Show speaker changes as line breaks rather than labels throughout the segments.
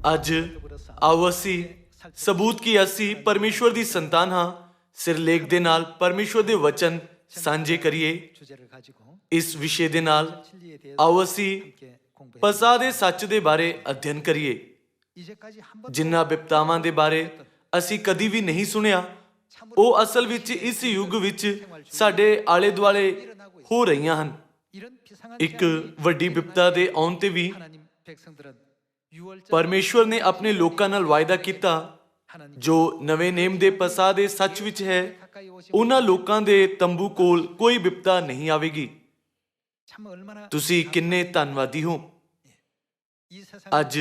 ਅੱਜ ਆਓ ਅਸੀਂ ਸਬੂਤ ਕਿ ਅਸੀਂ ਪਰਮੇਸ਼ਵਰ ਦੀ ਸੰਤਾਨ ਹਾਂ ਸਿਰਲੇਖ ਦੇ ਨਾਲ ਪਰਮੇਸ਼ਵਰ ਦੇ ਵਚਨ ਸਾਂਝੇ ਕਰੀਏ। ਇਸ ਵਿਸ਼ੇ ਦੇ ਨਾਲ ਆਓ ਅਸੀਂ ਪਸਾ ਦੇ ਸੱਚ ਦੇ ਬਾਰੇ ਅਧਿਐਨ ਕਰੀਏ। ਜਿਨ੍ਹਾਂ ਬਿਪਤਾਵਾਂ ਦੇ ਬਾਰੇ ਅਸੀਂ ਕਦੀ ਵੀ ਨਹੀਂ ਸੁਣਿਆ, ਉਹ ਅਸਲ ਵਿੱਚ ਇਸ ਯੁੱਗ ਵਿੱਚ ਸਾਡੇ ਆਲੇ ਦੁਆਲੇ ਹੋ ਰਹੀਆਂ ਹਨ। ਇੱਕ ਵੱਡੀ ਬਿਪਤਾ ਦੇ ਆਉਣ ਤੇ ਵੀ ਪਰਮੇਸ਼ਵਰ ਨੇ ਆਪਣੇ ਲੋਕਾਂ ਨਾਲ ਵਾਅਦਾ ਕੀਤਾ, ਜੋ ਨਵੇਂ ਨੇਮ ਦੇ ਪਸਾ ਦੇ ਸੱਚ ਵਿੱਚ ਹੈ, ਉਹਨਾਂ ਲੋਕਾਂ ਦੇ ਤੰਬੂ ਕੋਲ ਕੋਈ ਬਿਪਤਾ ਨਹੀਂ ਆਵੇਗੀ। ਤੁਸੀਂ ਕਿੰਨੇ ਧੰਨਵਾਦੀ ਹੋ। ਅੱਜ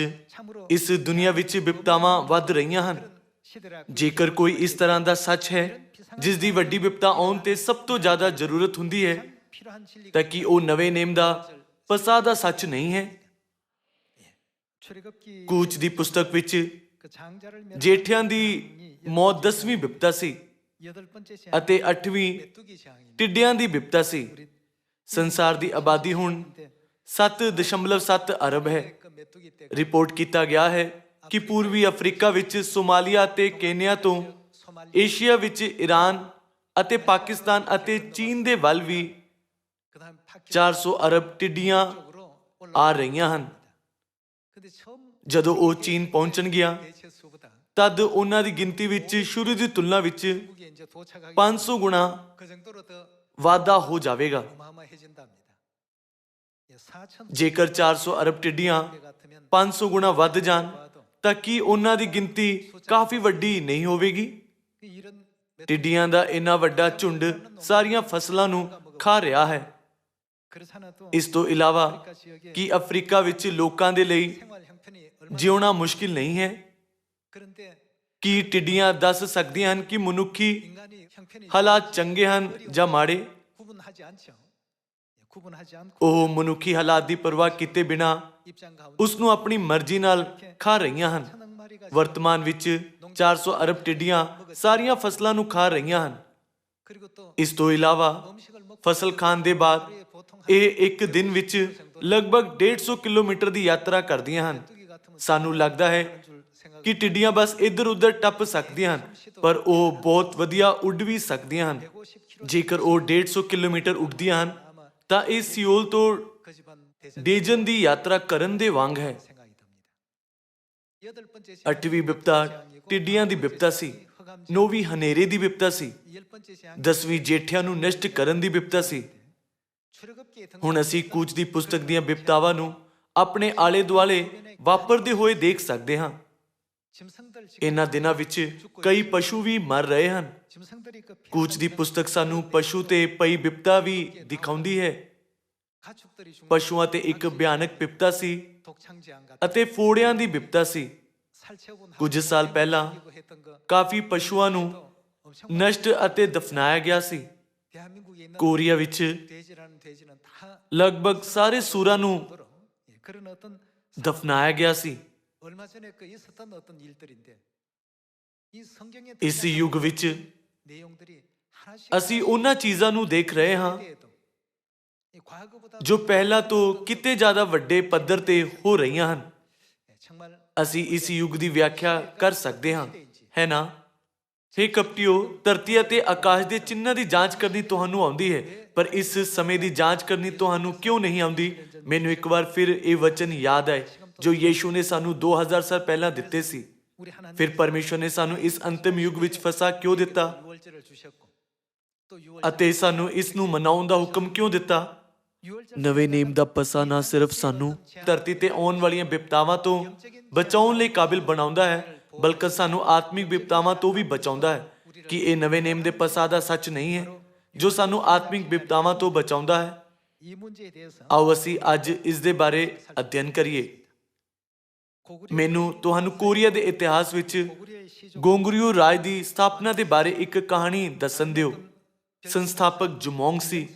ਇਸ ਦੁਨੀਆ ਵਿੱਚ ਬਿਪਤਾਵਾਂ ਵੱਧ ਰਹੀਆਂ ਹਨ। ਜੇਕਰ ਕੋਈ ਇਸ ਤਰ੍ਹਾਂ ਦਾ ਸੱਚ ਹੈ ਜਿਸ ਦੀ ਵੱਡੀ ਬਿਪਤਾ ਆਉਣ ਤੇ ਸਭ ਤੋਂ ਜ਼ਿਆਦਾ ਜ਼ਰੂਰਤ ਹੁੰਦੀ ਹੈ, ਤਾਂ ਕਿ ਉਹ ਨਵੇਂ ਨੇਮ ਦਾ ਪਸਾ ਦਾ ਸੱਚ ਨਹੀਂ ਹੈ। ਕੂਚ ਦੀ ਪੁਸਤਕ ਵਿੱਚ ਜੇਠਿਆਂ ਦੀ ਮੌਤ 10ਵੀਂ ਬਿਪਤਾ ਸੀ ਅਤੇ 8ਵੀਂ ਟਿੱਡਿਆਂ ਦੀ ਬਿਪਤਾ ਸੀ। ਸੰਸਾਰ ਦੀ ਆਬਾਦੀ ਹੁਣ 7.7 ਅਰਬ ਹੈ। ਰਿਪੋਰਟ ਕੀਤਾ ਗਿਆ ਹੈ ਕਿ ਪੂਰਬੀ ਅਫਰੀਕਾ ਵਿੱਚ ਸੋਮਾਲੀਆ ਅਤੇ ਕੇਨੀਆ ਤੋਂ ਏਸ਼ੀਆ ਵਿੱਚ ਈਰਾਨ ਅਤੇ ਪਾਕਿਸਤਾਨ ਅਤੇ ਚੀਨ ਦੇ ਵੱਲ ਵੀ 400 ਅਰਬ ਟਿੱਡੀਆਂ ਆ ਰਹੀਆਂ ਹਨ। ਜਦੋਂ ਉਹ ਚੀਨ ਪਹੁੰਚਣਗੀਆਂ ਤਦ ਉਹਨਾਂ ਦੀ ਗਿਣਤੀ ਵਿੱਚ ਸ਼ੁਰੂ ਦੀ ਤੁਲਨਾ ਵਿੱਚ 500 ਗੁਣਾ ਵਾਧਾ ਹੋ ਜਾਵੇਗਾ। ਜੇਕਰ 400 ਅਰਬ ਟਿੱਡੀਆਂ 500 ਗੁਣਾ ਵੱਧ ਜਾਣ ਤਾਂ ਕੀ ਉਹਨਾਂ ਦੀ ਗਿਣਤੀ ਕਾਫੀ ਵੱਡੀ ਨਹੀਂ ਹੋਵੇਗੀ? ਟਿੱਡੀਆਂ ਦਾ ਇੰਨਾ ਵੱਡਾ ਝੁੰਡ ਸਾਰੀਆਂ ਫਸਲਾਂ ਨੂੰ ਖਾ ਰਿਹਾ ਹੈ। ਇਸ ਤੋਂ ਇਲਾਵਾ ਕੀ ਅਫਰੀਕਾ ਵਿੱਚ ਲੋਕਾਂ ਦੇ ਲਈ ਜਿਉਣਾ ਮੁਸ਼ਕਿਲ ਨਹੀਂ ਹੈ? ਕੀ ਟਿੱਡੀਆਂ ਦੱਸ ਸਕਦੀਆਂ ਹਨ ਕਿ ਮਨੁੱਖੀ ਹਾਲਾਤ ਚੰਗੇ ਹਨ ਜਾਂ ਮਾੜੇ? ਉਹ ਮਨੁੱਖੀ ਹਾਲਾਤ ਦੀ ਪਰਵਾਹ ਕੀਤੇ ਬਿਨਾਂ ਉਸ ਨੂੰ ਆਪਣੀ ਮਰਜ਼ੀ ਨਾਲ ਖਾ ਰਹੀਆਂ ਹਨ। ਵਰਤਮਾਨ ਵਿੱਚ 400 ਅਰਬ ਟਿੱਡੀਆਂ ਸਾਰੀਆਂ ਫਸਲਾਂ ਨੂੰ ਖਾ ਰਹੀਆਂ ਹਨ। ਇਸ ਤੋਂ ਇਲਾਵਾ ਫਸਲ ਖਾਣ ਦੇ ਬਾਅਦ ਇਹ ਇੱਕ ਦਿਨ ਵਿੱਚ ਲਗਭਗ 150 ਕਿਲੋਮੀਟਰ ਦੀ ਯਾਤਰਾ ਕਰਦੀਆਂ ਹਨ। ਸਾਨੂੰ ਲੱਗਦਾ ਹੈ ਕਿ ਟਿੱਡੀਆਂ ਬਸ ਇੱਧਰ ਉੱਧਰ ਟੱਪ ਸਕਦੀਆਂ ਹਨ, ਪਰ ਉਹ ਬਹੁਤ ਵਧੀਆ ਉੱਡ ਵੀ ਸਕਦੀਆਂ ਹਨ। ਜੇਕਰ ਉਹ 150 ਕਿਲੋਮੀਟਰ ਉੱਡਦੀਆਂ ਹਨ ਤਾਂ ਇਹ ਸਿਓਲ ਤੋਂ ਡੇਜਨ ਦੀ ਯਾਤਰਾ ਕਰਨ ਦੇ ਵਾਂਗ ਹੈ। 8ਵੀਂ ਬਿਪਤਾ ਟਿੱਡੀਆਂ ਦੀ ਬਿਪਤਾ ਸੀ। 9ਵੀਂ ਹਨੇਰੇ ਦੀ ਬਿਪਤਾ ਸੀ। 10ਵੀਂ ਜੇਠਿਆਂ ਨੂੰ ਨਸ਼ਟ ਕਰਨ ਦੀ ਬਿਪਤਾ ਸੀ। ਹੁਣ ਅਸੀਂ ਕੂਚ ਦੀ ਪੁਸਤਕ ਦੀਆਂ ਬਿਪਤਾਵਾਂ ਨੂੰ ਆਪਣੇ ਆਲੇ ਦੁਆਲੇ ਵਾਪਰਦੇ ਹੋਏ ਦੇਖ ਸਕਦੇ ਹਾਂ। ਇਹਨਾਂ ਦਿਨਾਂ ਵਿੱਚ ਕਈ ਪਸ਼ੂ ਵੀ ਮਰ ਰਹੇ ਹਨ। ਕੂਚ ਦੀ ਪੁਸਤਕ ਸਾਨੂੰ ਪਸ਼ੂ ਤੇ ਪਈ ਬਿਪਤਾ ਵੀ ਦਿਖਾਉਂਦੀ ਹੈ। ਪਸ਼ੂਆਂ ਤੇ ਇੱਕ ਭਿਆਨਕ ਬਿਪਤਾ ਸੀ ਅਤੇ ਫੋੜਿਆਂ ਦੀ ਬਿਪਤਾ ਸੀ। ਕੁਝ ਸਾਲ ਪਹਿਲਾਂ ਕਾਫੀ ਪਸ਼ੂਆਂ ਨੂੰ ਨਸ਼ਟ ਅਤੇ ਦਫਨਾਇਆ ਗਿਆ ਸੀ। ਕੋਰੀਆ ਵਿੱਚ ਲਗਭਗ ਸਾਰੇ ਸੂਰਾਂ ਨੂੰ ਦਫਨਾਇਆ ਗਿਆ ਸੀ। ਇਸ ਯੁੱਗ ਵਿੱਚ ਅਸੀਂ ਉਹਨਾਂ ਚੀਜ਼ਾਂ ਨੂੰ ਦੇਖ ਰਹੇ ਹਾਂ ਜੋ ਪਹਿਲਾਂ ਤੋਂ ਕਿਤੇ ਜ਼ਿਆਦਾ ਵੱਡੇ ਪੱਧਰ ਤੇ ਹੋ ਰਹੀਆਂ ਹਨ। ਅਸੀਂ ਇਸ ਯੁੱਗ ਦੀ ਵਿਆਖਿਆ ਕਰ ਸਕਦੇ ਹਾਂ, ਹੈ ਨਾ? ਹੇ ਕਪਟਿਓ, ਧਰਤੀ ਅਤੇ ਆਕਾਸ਼ ਦੇ ਚਿੰਨ੍ਹਾਂ ਦੀ ਜਾਂਚ ਕਰਨੀ ਤੁਹਾਨੂੰ ਆਉਂਦੀ ਹੈ, ਪਰ ਇਸ ਸਮੇਂ ਦੀ ਜਾਂਚ ਕਰਨੀ ਤੁਹਾਨੂੰ ਕਿਉਂ ਨਹੀਂ ਆਉਂਦੀ? ਮੈਨੂੰ ਇੱਕ ਵਾਰ ਫਿਰ ਇਹ ਵਚਨ ਯਾਦ ਆਏ ਜੋ ਯੀਸ਼ੂ ਨੇ ਸਾਨੂੰ 2000 ਸਾਲ ਪਹਿਲਾਂ ਦਿੱਤੇ ਸੀ। ਫਿਰ ਪਰਮੇਸ਼ਵਰ ਨੇ ਸਾਨੂੰ ਇਸ ਅੰਤਿਮ ਯੁੱਗ ਵਿੱਚ ਫਸਾ ਕਿਉਂ ਦਿੱਤਾ ਅਤੇ ਸਾਨੂੰ ਇਸ ਨੂੰ ਮਨਾਉਣ ਦਾ ਹੁਕਮ ਕਿਉਂ ਦਿੱਤਾ? ਨਵੇਂ ਨੇਮ ਦਾ ਪਸਾ ਨਾ ਸਿਰਫ ਸਾਨੂੰ ਧਰਤੀ ਤੇ ਆਉਣ ਵਾਲੀਆਂ ਬਿਪਤਾਵਾਂ ਤੋਂ ਬਚਾਉਣ ਲਈ ਕਾਬਿਲ ਬਣਾਉਂਦਾ ਹੈ, ਬਲਕਿ ਸਾਨੂੰ ਆਤਮਿਕ ਬਿਪਤਾਵਾਂ ਤੋਂ ਵੀ ਬਚਾਉਂਦਾ ਹੈ। ਕਿ ਇਹ ਨਵੇਂ ਨੇਮ ਦੇ ਪਸਾ ਦਾ ਸੱਚ ਨਹੀਂ ਹੈ ਜੋ ਸਾਨੂੰ ਆਤਮਿਕ ਬਿਪਤਾਵਾਂ ਤੋਂ ਬਚਾਉਂਦਾ ਹੈ? ਆਓ ਅਸੀਂ ਅੱਜ ਇਸ ਦੇ ਬਾਰੇ ਅਧਿਐਨ ਕਰੀਏ। ਮੈਨੂੰ ਤੁਹਾਨੂੰ ਕੋਰੀਆ ਦੇ ਇਤਿਹਾਸ ਵਿੱਚ ਗੋਂਗੁਰਿਓ ਰਾਜ ਦੀ ਸਥਾਪਨਾ ਦੇ ਬਾਰੇ ਇੱਕ ਕਹਾਣੀ ਦੱਸਣ ਦਿਓ। ਸੰਸਥਾਪਕ ਜੁਮੋਂਗ ਸੀ,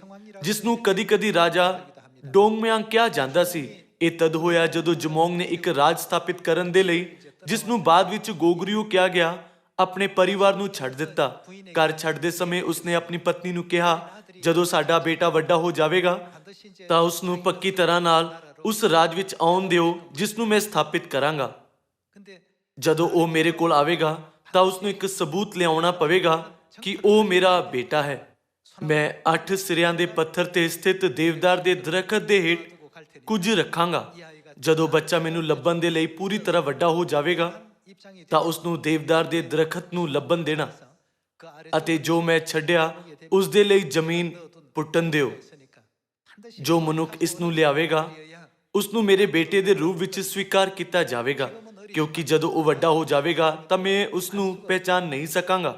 ਜਿਸ ਨੂੰ ਕਦੀ-ਕਦੀ ਰਾਜਾ ਡੋਂਗਮਿਆਂਗ ਕਿਹਾ ਜਾਂਦਾ ਸੀ। ਇਹ ਤਦ ਹੋਇਆ ਜਦੋਂ ਜੁਮੋਂਗ ਨੇ ਇੱਕ ਰਾਜ ਸਥਾਪਿਤ ਕਰਨ ਦੇ ਲਈ, ਜਿਸ ਨੂੰ ਬਾਅਦ ਵਿੱਚ ਗੋਗੁਰਿਓ ਕਿਹਾ ਗਿਆ, ਆਪਣੇ ਪਰਿਵਾਰ ਨੂੰ ਛੱਡ ਦਿੱਤਾ। ਘਰ ਛੱਡਦੇ ਸਮੇਂ ਉਸਨੇ ਆਪਣੀ ਪਤਨੀ ਨੂੰ ਕਿਹਾ, ਜਦੋਂ ਸਾਡਾ ਬੇਟਾ ਵੱਡਾ ਹੋ ਜਾਵੇਗਾ ਤਾਂ ਉਸ ਨੂੰ ਪੱਕੀ ਤਰ੍ਹਾਂ ਨਾਲ ਉਸ ਰਾਜ ਵਿੱਚ ਆਉਣ ਦਿਓ ਜਿਸ ਨੂੰ ਮੈਂ ਸਥਾਪਿਤ ਕਰਾਂਗਾ। ਜਦੋਂ ਉਹ ਮੇਰੇ ਕੋਲ ਆਵੇਗਾ ਤਾਂ ਉਸ ਨੂੰ ਇੱਕ ਸਬੂਤ ਲਿਆਉਣਾ ਪਵੇਗਾ ਕਿ ਉਹ ਮੇਰਾ ਬੇਟਾ ਹੈ। ਮੈਂ 8 ਸਿਰਿਆਂ ਦੇ ਪੱਥਰ ਤੇ ਸਥਿਤ ਦੇਵਦਾਰ ਦੇ ਦਰਖਤ ਦੇ ਹੇਠ ਕੁਝ ਰੱਖਾਂਗਾ। ਜਦੋਂ ਬੱਚਾ ਮੈਨੂੰ ਲੱਭਣ ਦੇ ਲਈ ਪੂਰੀ ਤਰ੍ਹਾਂ ਵੱਡਾ ਹੋ ਜਾਵੇਗਾ ਤਾਂ ਉਸ ਨੂੰ ਦੇਵਦਾਰ ਦੇ ਦਰਖਤ ਨੂੰ ਲੱਭਣ ਦੇਣਾ ਅਤੇ ਜੋ ਮੈਂ ਛੱਡਿਆ ਉਸ ਦੇ ਲਈ ਜ਼ਮੀਨ ਪੁੱਟਣ ਦਿਓ। ਜੋ ਮਨੁੱਖ ਇਸ ਨੂੰ ਲਿਆਵੇਗਾ ਉਸ ਨੂੰ ਮੇਰੇ ਬੇਟੇ ਦੇ ਰੂਪ ਵਿੱਚ ਸਵੀਕਾਰ ਕੀਤਾ ਜਾਵੇਗਾ, ਕਿਉਂਕਿ ਜਦੋਂ ਉਹ ਵੱਡਾ ਹੋ ਜਾਵੇਗਾ ਤਾਂ ਮੈਂ ਉਸ ਨੂੰ ਪਹਿਚਾਨ ਨਹੀਂ ਸਕਾਂਗਾ।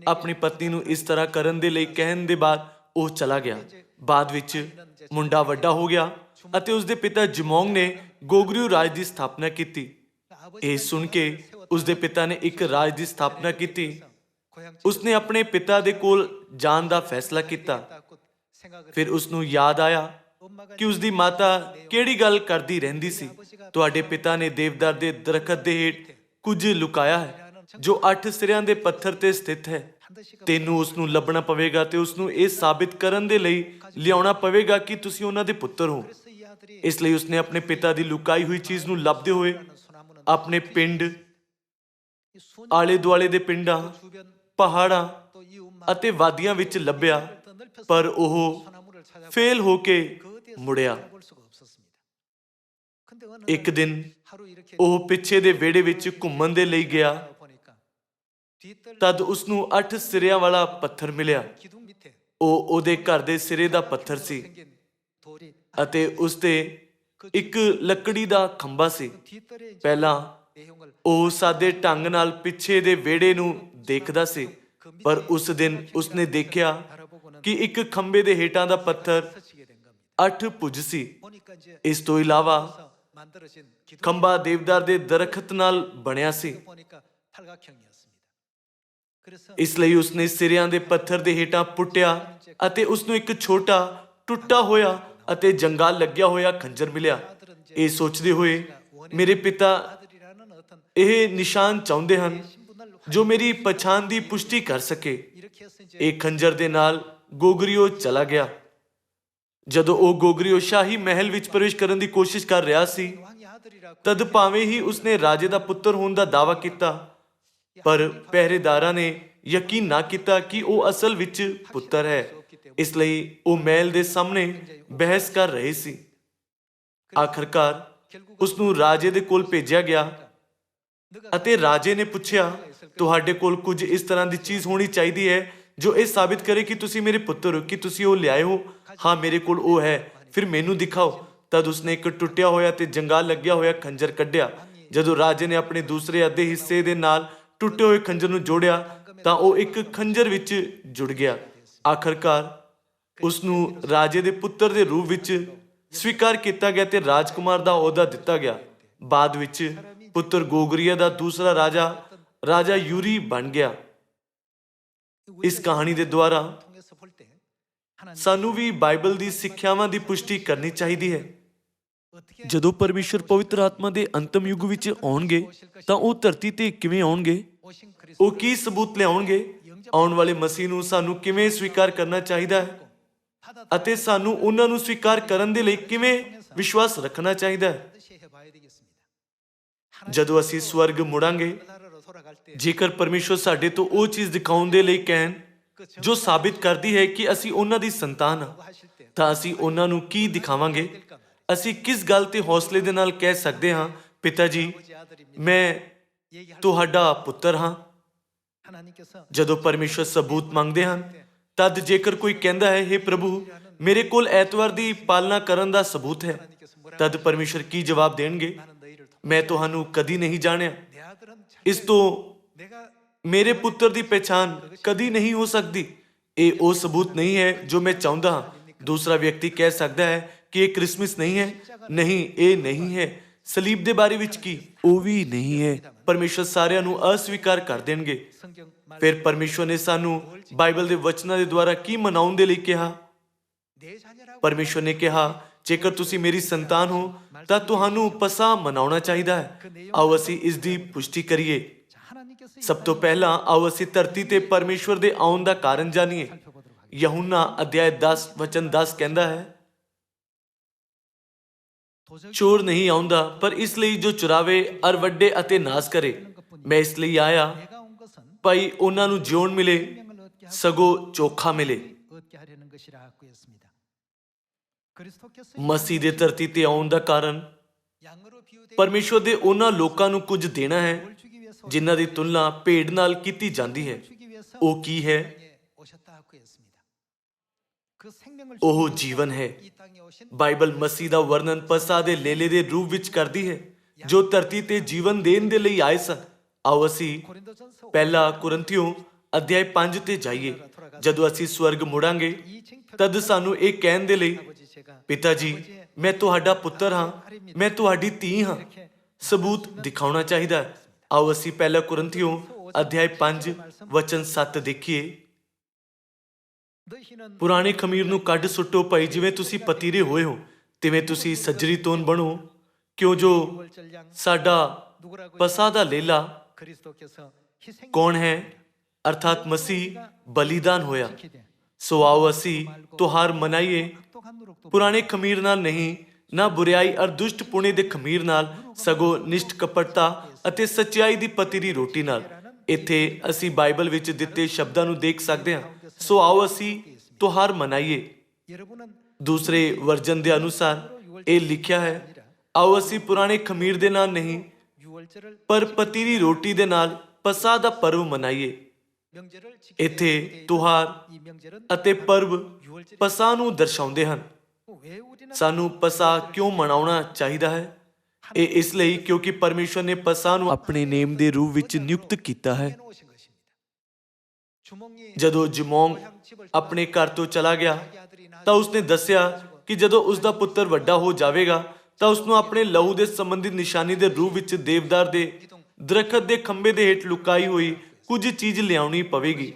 ਆਪਣੀ ਪਤਨੀ ਨੂੰ ਇਸ ਤਰ੍ਹਾਂ ਕਰਨ ਦੇ ਲਈ ਕਹਿਣ ਦੇ ਬਾਅਦ ਉਹ ਚਲਾ ਗਿਆ। ਬਾਅਦ ਵਿੱਚ ਮੁੰਡਾ ਵੱਡਾ ਹੋ ਗਿਆ ਅਤੇ ਉਸ ਦੇ ਪਿਤਾ ਜਮੋਂਗ ਨੇ ਗੋਗਰਿਓ ਰਾਜ ਦੀ ਸਥਾਪਨਾ ਕੀਤੀ। ਇਹ ਸੁਣ ਕੇ ਉਸ ਦੇ ਪਿਤਾ ਨੇ ਇੱਕ ਰਾਜ ਦੀ ਸਥਾਪਨਾ ਕੀਤੀ। ਉਸਨੇ ਆਪਣੇ ਪਿਤਾ ਦੇ ਕੋਲ ਜਾਣ ਦਾ ਫੈਸਲਾ ਕੀਤਾ। ਫਿਰ ਉਸ ਨੂੰ ਯਾਦ ਆਇਆ ਕਿ ਉਸ ਦੀ ਮਾਤਾ ਕਿਹੜੀ ਗੱਲ ਕਰਦੀ ਰਹਿੰਦੀ ਸੀ। ਤੁਹਾਡੇ ਪਿਤਾ ਨੇ ਦੇਵਦਾਰ ਦੇ ਦਰਖਤ ਦੇ ਹੇਠ ਕੁਝ ਲੁਕਾਇਆ ਹੈ ਜੋ 8 ਸਿਰਿਆਂ ਦੇ ਪੱਥਰ ਤੇ ਸਥਿਤ ਹੈ। ਤੈਨੂੰ ਉਸ ਨੂੰ ਲੱਭਣਾ ਪਵੇਗਾ ਤੇ ਉਸ ਨੂੰ ਇਹ ਸਾਬਿਤ ਕਰਨ ਦੇ ਲਈ ਲਿਆਉਣਾ ਪਵੇਗਾ ਕਿ ਤੁਸੀਂ ਉਹਨਾਂ ਦੇ ਪੁੱਤਰ ਹੋ। ਇਸ ਲਈ ਉਸਨੇ ਆਪਣੇ ਪਿਤਾ ਦੀ ਲੁਕਾਈ ਹੋਈ ਚੀਜ਼ ਨੂੰ ਲੱਭਦੇ ਹੋਏ ਆਪਣੇ ਪਿੰਡ, ਆਲੇ ਦੁਆਲੇ ਦੇ ਪਿੰਡਾਂ, ਪਹਾੜਾਂ ਅਤੇ ਵਾਦੀਆਂ ਵਿੱਚ ਲੱਭਿਆ, ਪਰ ਉਹ ਫੇਲ ਹੋ ਕੇ ਮੁੜਿਆ। ਇੱਕ ਦਿਨ ਉਹ ਪਿੱਛੇ ਦੇ ਵਿਹੜੇ ਵਿੱਚ ਘੁੰਮਣ ਦੇ ਲਈ ਗਿਆ। ਤਦ ਉਸ ਨੂੰ 8 ਸਿਰਿਆਂ ਵਾਲਾ ਪੱਥਰ ਮਿਲਿਆ। ਉਹ ਉਹਦੇ ਘਰ ਦੇ ਸਿਰੇ ਦਾ ਪੱਥਰ ਸੀ ਅਤੇ ਉਸ ਤੇ ਇੱਕ ਲੱਕੜੀ ਦਾ ਖੰਭਾ ਸੀ। ਪਹਿਲਾਂ ਉਹ ਸਾਦੇ ਢੰਗ ਨਾਲ ਪਿੱਛੇ ਦੇ ਵਿਹੜੇ ਨੂੰ ਦੇਖਦਾ ਸੀ, ਪਰ ਉਸ ਦਿਨ ਉਸਨੇ ਦੇਖਿਆ ਕਿ ਇੱਕ ਖੰਭੇ ਦੇ ਹੇਠਾਂ ਦਾ ਪੱਥਰ 8 ਭੁਜ ਸੀ। ਇਸ ਤੋਂ ਇਲਾਵਾ ਖੰਭਾ ਦੇਵਦਾਰ ਦੇ ਦਰਖਤ ਨਾਲ ਬਣਿਆ ਸੀ। ਇਸ ਲਈ ਉਸਨੇ ਸਿਰਿਆਂ ਦੇ ਪੱਥਰ ਦੇ ਹੇਠਾਂ ਪੁੱਟਿਆ ਅਤੇ ਉਸ ਨੂੰ ਇੱਕ ਛੋਟਾ ਟੁੱਟਾ ਹੋਇਆ ਅਤੇ ਜੰਗਾਲ ਲੱਗਿਆ ਹੋਇਆ ਖੰਜਰ ਮਿਲਿਆ। ਇਹ ਸੋਚਦੇ ਹੋਏ ਮੇਰੇ ਪਿਤਾ ਇਹ ਨਿਸ਼ਾਨ ਚਾਹੁੰਦੇ ਹਨ ਜੋ ਮੇਰੀ ਪਛਾਣ ਦੀ ਪੁਸ਼ਟੀ ਕਰ ਸਕੇ। ਇਹ ਖੰਜਰ ਦੇ ਨਾਲ ਗੋਗਰਿਓ ਚਲਾ ਗਿਆ। ਜਦੋਂ ਉਹ ਗੋਗਰਿਓ ਸ਼ਾਹੀ ਮਹਿਲ ਵਿੱਚ ਪ੍ਰਵੇਸ਼ ਕਰਨ ਦੀ ਕੋਸ਼ਿਸ਼ ਕਰ ਰਿਹਾ ਸੀ, ਤਦ ਭਾਵੇਂ ਹੀ ਉਸਨੇ ਰਾਜੇ ਦਾ ਪੁੱਤਰ ਹੋਣ ਦਾ ਦਾਅਵਾ ਕੀਤਾ, ਪਰ ਪਹਿਰੇਦਾਰਾਂ ਨੇ ਯਕੀਨ ਨਾ ਕੀਤਾ ਕਿ ਉਹ ਅਸਲ ਵਿੱਚ ਪੁੱਤਰ ਹੈ। ਇਸ ਲਈ ਉਹ ਮਹਿਲ ਦੇ ਸਾਹਮਣੇ ਬਹਿਸ ਕਰ ਰਹੇ ਸੀ। ਆਖਰਕਾਰ ਉਸ ਨੂੰ ਰਾਜੇ ਦੇ ਕੋਲ ਭੇਜਿਆ ਗਿਆ ਅਤੇ ਰਾਜੇ ਨੇ ਪੁੱਛਿਆ, ਤੁਹਾਡੇ ਕੋਲ ਕੁਝ ਇਸ ਤਰ੍ਹਾਂ ਦੀ ਚੀਜ਼ ਹੋਣੀ ਚਾਹੀਦੀ ਹੈ ਜੋ ਇਹ ਸਾਬਿਤ ਕਰੇ ਕਿ ਤੁਸੀਂ ਮੇਰੇ ਪੁੱਤਰ ਹੋ। ਕਿ ਤੁਸੀਂ ਉਹ ਲਿਆਏ ਹੋ? ਹਾਂ, ਮੇਰੇ ਕੋਲ ਉਹ ਹੈ। ਫਿਰ ਮੈਨੂੰ ਦਿਖਾਓ। ਤਦ ਉਸਨੇ ਇੱਕ ਟੁੱਟਿਆ ਹੋਇਆ ਤੇ ਜੰਗਾਲ ਲੱਗਿਆ ਹੋਇਆ ਖੰਜਰ ਕੱਢਿਆ। ਜਦੋਂ ਰਾਜੇ ਨੇ ਆਪਣੇ ਦੂਸਰੇ ਅੱਧੇ ਹਿੱਸੇ ਦੇ ਨਾਲ ਟੁੱਟੇ ਹੋਏ ਖੰਜਰ ਨੂੰ ਜੋੜਿਆ ਤਾਂ ਉਹ ਇੱਕ ਖੰਜਰ ਵਿੱਚ ਜੁੜ ਗਿਆ। ਆਖਰਕਾਰ ਉਸ ਨੂੰ ਰਾਜੇ ਦੇ ਪੁੱਤਰ ਦੇ ਰੂਪ ਵਿੱਚ ਸਵੀਕਾਰ ਕੀਤਾ ਗਿਆ ਤੇ ਰਾਜਕੁਮਾਰ ਦਾ ਅਹੁਦਾ ਦਿੱਤਾ ਗਿਆ। ਬਾਅਦ ਵਿੱਚ ਪੁੱਤਰ ਗੋਗਰੀਆ ਦਾ ਦੂਸਰਾ ਰਾਜਾ ਯੂਰੀ ਬਣ ਗਿਆ। ਇਸ ਕਹਾਣੀ ਦੇ ਦੁਆਰਾ ਸਾਨੂੰ ਵੀ ਬਾਈਬਲ ਦੀ ਸਿੱਖਿਆਵਾਂ ਦੀ ਪੁਸ਼ਟੀ ਕਰਨੀ ਚਾਹੀਦੀ ਹੈ। ਜਦੋਂ ਪਰਮੇਸ਼ਰ ਪਵਿੱਤਰ ਆਤਮਾ ਦੇ ਅੰਤਮ ਯੁੱਗ ਵਿੱਚ ਆਉਣਗੇ ਤਾਂ ਉਹ ਧਰਤੀ ਤੇ ਕਿਵੇਂ ਆਉਣਗੇ? ਉਹ ਕੀ ਸਬੂਤ ਲਿਆਉਣਗੇ? ਆਉਣ ਵਾਲੇ ਮਸੀਹ ਨੂੰ ਸਾਨੂੰ ਕਿਵੇਂ ਸਵੀਕਾਰ ਕਰਨਾ ਚਾਹੀਦਾ ਹੈ ਅਤੇ ਸਾਨੂੰ ਉਹਨਾਂ ਨੂੰ ਸਵੀਕਾਰ ਕਰਨ ਦੇ ਲਈ ਕਿਵੇਂ ਵਿਸ਼ਵਾਸ ਰੱਖਣਾ ਚਾਹੀਦਾ ਹੈ। ਜਦੋਂ ਅਸੀਂ ਸਵਰਗ ਮੁੜਾਂਗੇ, ਜੇਕਰ ਪਰਮੇਸ਼ਰ ਸਾਡੇ ਤੋਂ ਉਹ ਚੀਜ਼ ਦਿਖਾਉਣ ਦੇ ਲਈ ਕਹਿਣ ਜੋ ਸਾਬਿਤ ਕਰਦੀ ਹੈ ਕਿ ਅਸੀਂ ਉਹਨਾਂ ਦੀ ਸੰਤਾਨ ਹਾਂ, ਤਾਂ ਅਸੀਂ ਉਹਨਾਂ ਨੂੰ ਕੀ ਦਿਖਾਵਾਂਗੇ? ਅਸੀਂ ਕਿਸ ਗੱਲ ਤੇ ਹੌਸਲੇ ਦੇ ਨਾਲ ਕਹਿ ਸਕਦੇ ਹਾਂ, ਪਿਤਾ ਜੀ, ਮੈਂ ਤੁਹਾਡਾ ਪੁੱਤਰ ਹਾਂ? ਜਦੋਂ ਪਰਮੇਸ਼ਰ ਸਬੂਤ ਮੰਗਦੇ ਹਨ, ਤਦ ਜੇਕਰ ਕੋਈ ਕਹਿੰਦਾ ਹੈ, ਹੇ ਪ੍ਰਭੂ, ਮੇਰੇ ਕੋਲ ਐਤਵਾਰ ਦੀ ਪਾਲਣਾ ਕਰਨ ਦਾ ਸਬੂਤ ਹੈ, ਤਦ ਪਰਮੇਸ਼ਰ ਕੀ ਜਵਾਬ ਦੇਣਗੇ? ਮੈਂ ਤੁਹਾਨੂੰ ਕਦੀ ਨਹੀਂ ਜਾਣਿਆ। ਇਸ ਤੋਂ ਮੇਰੇ ਪੁੱਤਰ ਦੀ ਪਛਾਣ ਕਦੀ ਨਹੀਂ ਹੋ ਸਕਦੀ। ਇਹ ਉਹ ਸਬੂਤ ਨਹੀਂ ਹੈ ਜੋ ਮੈਂ ਚਾਹੁੰਦਾ ਹਾਂ। ਦੂਸਰਾ ਵਿਅਕਤੀ ਕਹਿ ਸਕਦਾ ਹੈ ਕਿ ਇਹ ਕ੍ਰਿਸਮਸ ਨਹੀਂ ਹੈ। ਨਹੀਂ, ਇਹ ਨਹੀਂ ਹੈ। ਸਲੀਬ ਦੇ ਬਾਰੇ ਵਿੱਚ ਕੀ? ਉਹ ਵੀ ਨਹੀਂ ਹੈ। ਪਰਮੇਸ਼ਰ ਸਾਰਿਆਂ ਨੂੰ ਅਸਵੀਕਾਰ ਕਰ ਦੇਣਗੇ। ਫਿਰ ਪਰਮੇਸ਼ਰ ਨੇ ਸਾਨੂੰ ਬਾਈਬਲ ਦੇ ਵਚਨਾਂ ਦੇ ਦੁਆਰਾ ਕੀ ਮਨਾਉਣ ਦੇ ਲਈ ਕਿਹਾ? ਪਰਮੇਸ਼ਰ ਨੇ ਕਿਹਾ, ਜੇਕਰ ਤੁਸੀਂ ਮੇਰੀ ਸੰਤਾਨ ਹੋ ਤਾਂ ਤੁਹਾਨੂੰ ਪਸਾ ਮਨਾਉਣਾ ਚਾਹੀਦਾ ਹੈ। ਆਓ ਅਸੀਂ ਇਸ ਦੀ ਪੁਸ਼ਟੀ ਕਰੀਏ। ਸਭ ਤੋਂ ਪਹਿਲਾਂ ਆਓ ਅਸੀਂ ਧਰਤੀ ਤੇ ਪਰਮੇਸ਼ਵਰ ਦੇ ਆਉਣ ਦਾ ਕਾਰਨ ਜਾਣੀਏ। ਯਹੂਨਾ ਅਧਿਆਇ 10 ਵਚਨ 10 ਕਹਿੰਦਾ ਹੈ, ਚੋਰ ਨਹੀਂ ਆਉਂਦਾ, ਪਰ ਇਸ ਲਈ ਜੋ ਚੁਰਾਵੇ ਅਰ ਵੱਡੇ ਅਤੇ ਨਾਸ ਕਰੇ। ਮੈਂ ਇਸ ਲਈ ਆਇਆ ਭਾਈ ਉਹਨਾਂ ਨੂੰ ਜਿਉਣ ਮਿਲੇ, ਸਗੋਂ ਚੋਖਾ ਮਿਲੇ। ਮਸੀਹ ਦੇ ਧਰਤੀ ਤੇ ਆਉਣ ਦਾ ਕਾਰਨ ਪਰਮੇਸ਼ਵਰ ਦੇ ਉਹਨਾਂ ਲੋਕਾਂ ਨੂੰ ਕੁਝ ਦੇਣਾ ਹੈ ਜਿਨ੍ਹਾਂ ਦੀ ਤੁਲਨਾ ਭੇਡ ਨਾਲ ਕੀਤੀ ਜਾਂਦੀ ਹੈ। ਉਹ ਕੀ ਹੈ? ਉਹ ਜੀਵਨ ਹੈ। ਬਾਈਬਲ ਮਸੀਹ ਦਾ ਵਰਣਨ ਪਸਾ ਦੇ ਲੇਲੇ ਦੇ ਰੂਪ ਵਿੱਚ ਕਰਦੀ ਹੈ, ਜੋ ਧਰਤੀ ਤੇ ਜੀਵਨ ਦੇਣ ਦੇ ਲਈ ਆਏ ਸਨ। ਆਓ ਅਸੀਂ ਪਹਿਲਾ ਕੁਰਿੰਥੀਓ ਅਧਿਆਇ 5 ਤੇ ਜਾਈਏ। ਜਦੋਂ ਅਸੀਂ ਸਵਰਗ ਮੁੜਾਂਗੇ ਤਦ ਸਾਨੂੰ ਇਹ ਕਹਿਣ ਦੇ ਲਈ, ਪਿਤਾ ਜੀ ਮੈਂ ਤੁਹਾਡਾ ਪੁੱਤਰ ਹਾਂ, ਮੈਂ ਤੁਹਾਡੀ ਧੀ ਹਾਂ, ਸਬੂਤ ਦਿਖਾਉਣਾ ਚਾਹੀਦਾ ਹੈ। ਆਓ ਅਸੀਂ ਪਹਿਲਾ ਕੁਰਿੰਥੀਓ ਅਧਿਆਇ 5 ਵਚਨ 7 ਦੇਖੀਏ। ਪੁਰਾਣੇ ਖਮੀਰ ਨੂੰ ਕੱਢ ਸੁੱਟੋ ਭਾਈ, ਜਿਵੇਂ ਤੁਸੀਂ ਪਤੀਰੇ ਹੋਏ ਹੋ ਤਿਵੇਂ ਤੁਸੀਂ ਸੱਜਰੀ ਤੋਨ ਬਣੋ, ਕਿਉਂ ਜੋ ਸਾਡਾ ਪਸਾ ਦਾ ਲੇਲਾ ਕੌਣ ਹੈ? ਅਰਥਾਤ ਮਸੀਹ ਬਲੀਦਾਨ ਹੋਇਆ। ਸੋ ਆਓ ਅਸੀਂ ਤਿਉਹਾਰ ਮਨਾਈਏ, ਪੁਰਾਣੇ ਖਮੀਰ ਨਾਲ ਨਹੀਂ, ਨਾ ਬੁਰਿਆਈ ਅਰ ਦੁਸ਼ਟ ਪੁਣੇ ਦੇ ਖਮੀਰ ਨਾਲ, ਸਗੋਂ ਨਿਸ਼ਟ ਕਪਟਤਾ ਅਤੇ ਸੱਚਾਈ ਦੀ ਪਤੀਰੀ ਰੋਟੀ ਨਾਲ। ਇੱਥੇ ਅਸੀਂ ਬਾਈਬਲ ਵਿੱਚ ਦਿੱਤੇ ਸ਼ਬਦਾਂ ਨੂੰ ਦੇਖ ਸਕਦੇ ਹਾਂ। ਸੋ ਆਓ ਅਸੀਂ ਤਿਉਹਾਰ ਮਨਾਈਏ। ਦੂਸਰੇ ਵਰਜਨ ਦੇ ਅਨੁਸਾਰ ਇਹ ਲਿਖਿਆ ਹੈ, ਆਓ ਅਸੀਂ ਪੁਰਾਣੇ ਖਮੀਰ ਦੇ ਨਾਲ ਨਹੀਂ, ਪਰ ਪਤੀਰੀ ਰੋਟੀ ਦੇ ਨਾਲ ਪਸਾ ਦਾ ਪਰਵ ਮਨਾਈਏ। ਇੱਥੇ ਤਿਉਹਾਰ ਅਤੇ ਪਰਵ ਪਸਾ ਨੂੰ ਦਰਸਾਉਂਦੇ ਹਨ। ਸਾਨੂੰ ਪਸਾ ਕਿਉਂ ਮਨਾਉਣਾ ਚਾਹੀਦਾ ਹੈ? ਇਹ ਇਸ ਲਈ ਕਿਉਂਕਿ ਪਰਮੇਸ਼ਵਰ ਨੇ ਪਸਾ ਨੂੰ ਆਪਣੇ ਨੇਮ ਦੇ ਰੂਪ ਵਿੱਚ ਨਿਯੁਕਤ ਕੀਤਾ ਹੈ। ਜਦੋਂ ਜਮੋਂਗ ਆਪਣੇ ਘਰ ਤੋਂ ਚਲਾ ਗਿਆ ਤਾਂ ਉਸਨੇ ਦੱਸਿਆ ਕਿ ਜਦੋਂ ਉਸਦਾ ਪੁੱਤਰ ਵੱਡਾ ਹੋ ਜਾਵੇਗਾ ਤਾਂ ਉਸਨੂੰ ਆਪਣੇ ਲਹੂ ਦੇ ਸੰਬੰਧਿਤ ਨਿਸ਼ਾਨੀ ਦੇ ਰੂਪ ਵਿੱਚ ਦੇਵਦਾਰ ਦੇ ਦਰਖਤ ਦੇ ਖੰਭੇ ਦੇ ਹੇਠ ਲੁਕਾਈ ਹੋਈ ਕੁਝ ਚੀਜ਼ ਲਿਆਉਣੀ ਪਵੇਗੀ।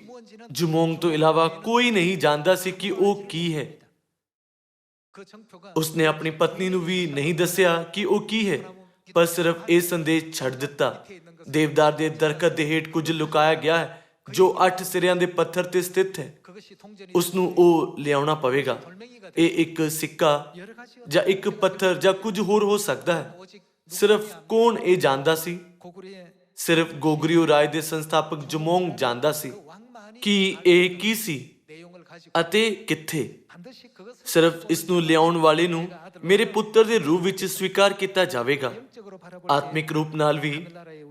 ਜਮੋਂਗ ਤੋਂ ਇਲਾਵਾ ਕੋਈ ਨਹੀਂ ਜਾਣਦਾ ਸੀ ਕਿ ਉਹ ਕੀ ਹੈ। ਉਸਨੇ ਆਪਣੀ ਪਤਨੀ ਨੂੰ ਵੀ ਨਹੀਂ ਦੱਸਿਆ ਕਿ ਉਹ ਕੀ ਹੈ, ਪਰ ਸਿਰਫ ਇਹ ਸੰਦੇਸ਼ ਛੱਡ ਦਿੱਤਾ, ਦੇਵਦਾਰ ਦੇ ਦਰਖਤ ਦੇ ਹੇਠ ਕੁਝ ਲੁਕਾਇਆ ਗਿਆ ਹੈ ਜੋ 8 ਸਿਰਿਆਂ ਦੇ ਪੱਥਰ ਤੇ ਸਥਿਤ ਹੈ, ਉਸਨੂੰ ਉਹ ਲਿਆਉਣਾ ਪਵੇਗਾ। ਇਹ ਇੱਕ ਸਿੱਕਾ ਜਾਂ ਇੱਕ ਪੱਥਰ ਜਾਂ ਕੁਝ ਹੋਰ ਹੋ ਸਕਦਾ ਹੈ। ਸਿਰਫ ਕੌਣ ਇਹ ਜਾਣਦਾ ਸੀ? ਸਿਰਫ ਗੋਗਰੀਓ ਰਾਜ ਦੇ ਸੰਸਥਾਪਕ ਜਮੋਂਗ ਜਾਣਦਾ ਸੀ ਕਿ ਇਹ ਕੀ ਸੀ ਅਤੇ ਕਿੱਥੇ। ਸਿਰਫ ਇਸ ਨੂੰ ਲਿਆਉਣ ਵਾਲੇ ਨੂੰ ਮੇਰੇ ਪੁੱਤਰ ਦੇ ਰੂਪ ਵਿੱਚ ਸਵੀਕਾਰ ਕੀਤਾ ਜਾਵੇਗਾ। ਆਤਮਿਕ ਰੂਪ ਨਾਲ ਵੀ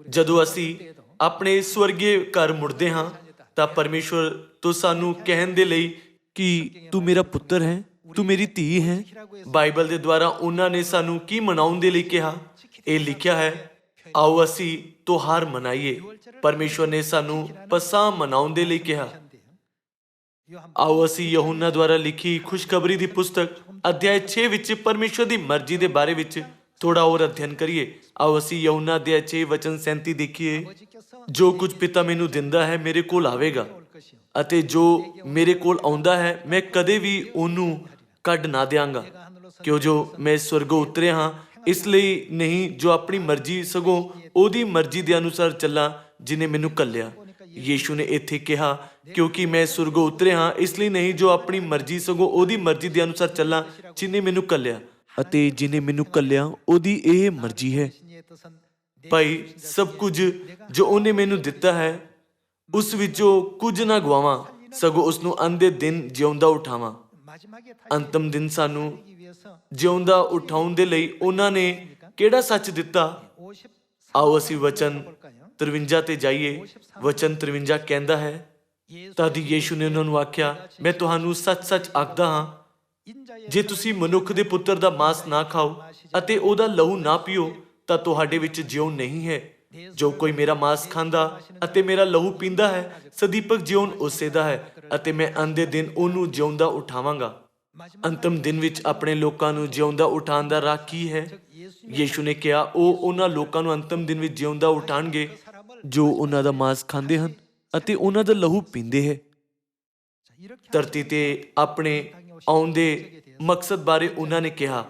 ਜਦੋਂ ਅਸੀਂ ਆਪਣੇ ਸਵਰਗੀ ਘਰ ਮੁੜਦੇ ਹਾਂ ਤਾਂ ਪਰਮੇਸ਼ਵਰ ਤੋਂ ਸਾਨੂੰ ਕਹਿਣ ਦੇ ਲਈ ਕਿ ਤੂੰ ਮੇਰਾ ਪੁੱਤਰ ਹੈ, ਤੂੰ ਮੇਰੀ ਧੀ ਹੈ। ਬਾਈਬਲ ਦੇ ਦੁਆਰਾ ਉਹਨਾਂ ਨੇ ਸਾਨੂੰ ਕੀ ਮਨਾਉਣ ਦੇ ਲਈ ਕਿਹਾ? ਇਹ ਲਿਖਿਆ ਹੈ, ਆਓ ਅਸੀਂ ਤਿਉਹਾਰ ਮਨਾਈਏ। ਪਰਮੇਸ਼ਵਰ ਨੇ ਸਾਨੂੰ ਪਸਾ ਮਨਾਉਣ ਦੇ ਲਈ ਕਿਹਾ। ਆਓ ਅਸੀਂ ਯਹੂਨਾ ਦੁਆਰਾ ਲਿਖੀ ਖੁਸ਼ਖਬਰੀ ਦੀ ਪੁਸਤਕ ਅਧਿਆਇ 6 ਵਿੱਚ ਪਰਮੇਸ਼ਵਰ ਦੀ ਮਰਜ਼ੀ ਦੇ ਬਾਰੇ ਵਿੱਚ ਥੋੜਾ ਹੋਰ ਅਧਿਐਨ ਕਰੀਏ। ਆਓ ਅਸੀਂ ਯਹੂਨਾ ਅਧਿਆਇ 6 ਵਚਨ 37 ਦੇਖੀਏ। ਜੋ ਕੁਝ ਪਿਤਾ ਮੈਨੂੰ ਦਿੰਦਾ ਹੈ ਮੇਰੇ ਕੋਲ ਆਵੇਗਾ, ਅਤੇ ਜੋ ਮੇਰੇ ਕੋਲ ਆਉਂਦਾ ਹੈ ਮੈਂ ਕਦੇ ਵੀ ਉਹਨੂੰ ਕੱਢ ਨਾ ਦਿਆਂਗਾ, ਕਿਉਂ ਜੋ ਮੈਂ ਸਵਰਗੋਂ ਉਤਰਿਆ ਹਾਂ ਇਸ ਲਈ ਨਹੀਂ ਜੋ ਆਪਣੀ ਮਰਜ਼ੀ, ਸਗੋਂ ਉਹਦੀ ਮਰਜ਼ੀ ਦੇ ਅਨੁਸਾਰ ਚੱਲਾਂ ਜਿਹਨੇ ਮੈਨੂੰ ਘੱਲਿਆ। ਯੀਸ਼ੂ ਨੇ ਇੱਥੇ ਕਿਹਾ, ਕਿਉਂਕਿ ਮੈਂ ਸਵਰਗੋਂ ਉਤਰਿਆ ਹਾਂ ਇਸ ਲਈ ਨਹੀਂ ਜੋ ਆਪਣੀ ਮਰਜ਼ੀ, ਸਗੋਂ ਉਹਦੀ ਮਰਜ਼ੀ ਦੇ ਅਨੁਸਾਰ ਚੱਲਾਂ ਜਿਹਨੇ ਮੈਨੂੰ ਘੱਲਿਆ, ਅਤੇ ਜਿਹਨੇ ਮੈਨੂੰ ਘੱਲਿਆ ਉਹਦੀ ਇਹ ਮਰਜ਼ੀ ਹੈ। ਭਾਈ ਸਭ ਕੁਝ ਜੋ ਉਹਨੇ ਮੈਨੂੰ ਦਿੱਤਾ ਹੈ ਉਸ ਵਿੱਚੋਂ ਕੁਝ ਨਾ ਗਵਾਵਾਂ, ਸਗੋਂ ਉਸਨੂੰ ਅੰਦੇ ਦਿਨ ਜਿਉਂਦਾ ਉਠਾਵਾਂ। ਅੰਤਮ ਦਿਨ ਸਾਨੂੰ ਜਿਉਂਦਾ ਉਠਾਉਣ ਦੇ ਲਈ ਉਹਨਾਂ ਨੇ ਕਿਹੜਾ ਸੱਚ ਦਿੱਤਾ? ਆਓ ਅਸੀਂ ਵਚਨ 53 ਤੇ ਜਾਈਏ। ਵਚਨ 53 ਕਹਿੰਦਾ ਹੈ, ਤਦ ਯੀਸ਼ੂ ਨੇ ਉਹਨਾਂ ਨੂੰ ਆਖਿਆ, ਮੈਂ ਤੁਹਾਨੂੰ ਸੱਚ-ਸੱਚ ਆਖਦਾ ਹਾਂ, ਜੇ ਤੁਸੀਂ ਮਨੁੱਖ ਦੇ ਪੁੱਤਰ ਦਾ ਮਾਂਸ ਨਾ ਖਾਓ ਅਤੇ ਉਹਦਾ ਲਹੂ ਨਾ ਪੀਓ ਤਾਂ ਤੁਹਾਡੇ ਵਿੱਚ ਜਿਉਣ ਨਹੀਂ ਹੈ। ਜੋ ਕੋਈ ਮੇਰਾ ਮਾਂਸ ਖਾਂਦਾ ਅਤੇ ਮੇਰਾ ਲਹੂ ਪੀਂਦਾ ਹੈ ਸਦੀਪਕ ਜਿਉਣ ਉਸੇ ਦਾ ਹੈ, ਅਤੇ ਮੈਂ ਅੰਦੇ ਦਿਨ ਉਹਨੂੰ ਜਿਉਂਦਾ ਉਠਾਵਾਂਗਾ। ਅੰਤਮ ਦਿਨ ਵਿੱਚ ਆਪਣੇ ਲੋਕਾਂ ਨੂੰ ਜਿਉਂਦਾ ਉਠਾਉਣ ਦਾ ਰਾਹ ਕੀ ਹੈ? ਯੀਸ਼ੂ ਨੇ ਕਿਹਾ, ਉਹ ਉਹਨਾਂ ਲੋਕਾਂ ਨੂੰ ਅੰਤਮ ਦਿਨ ਵਿੱਚ ਜਿਉਂਦਾ ਉਠਾਉਣਗੇ ਜੋ ਉਹਨਾਂ ਦਾ ਮਾਂਸ ਖਾਂਦੇ ਹਨ ਅਤੇ ਉਹਨਾਂ ਦਾ ਲਹੂ ਪੀਂਦੇ ਹੈ। ਧਰਤੀ ਤੇ ਆਪਣੇ ਆਉਣ ਦੇ ਮਕਸਦ ਬਾਰੇ ਉਹਨਾਂ ਨੇ ਕਿਹਾ,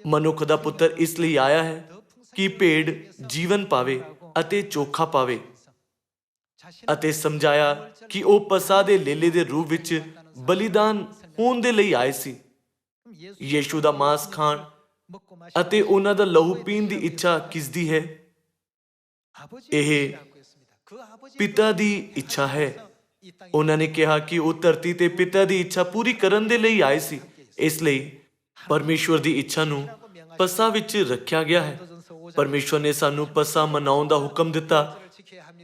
ਮਨੁੱਖ ਦਾ ਪੁੱਤਰ ਇਸ ਲਈ ਆਇਆ ਹੈ ਕਿ ਭੇਡ ਜੀਵਨ ਪਾਵੇ ਅਤੇ ਚੋਖਾ ਪਾਵੇ, ਅਤੇ ਸਮਝਾਇਆ ਕਿ ਉਹ ਪਸਾ ਦੇ ਲੇਲੇ ਦੇ ਰੂਪ ਵਿੱਚ ਬਲੀਦਾਨ ਹੋਣ ਦੇ ਲਈ ਆਏ ਸੀ। ਯੀਸ਼ੂ ਦਾ ਮਾਂਸ ਖਾਣ ਅਤੇ ਉਹਨਾਂ ਦਾ ਲਹੂ ਪੀਣ ਦੀ ਇੱਛਾ ਕਿਸ ਦੀ ਹੈ? ਇਹ ਪਿਤਾ ਦੀ ਇੱਛਾ ਹੈ। ਉਹਨਾਂ ਨੇ ਕਿਹਾ ਕਿ ਉਹ ਧਰਤੀ ਤੇ ਪਿਤਾ ਦੀ ਇੱਛਾ ਪੂਰੀ ਕਰਨ ਦੇ ਲਈ ਆਏ ਸੀ। ਇਸ ਲਈ ਪਰਮੇਸ਼ਵਰ ਦੀ ਇੱਛਾ ਨੂੰ ਪਸਾ ਵਿੱਚ ਰੱਖਿਆ ਗਿਆ ਹੈ। ਪਰਮੇਸ਼ਵਰ ਨੇ ਸਾਨੂੰ ਪਸਾ ਮਨਾਉਣ ਦਾ ਹੁਕਮ ਦਿੱਤਾ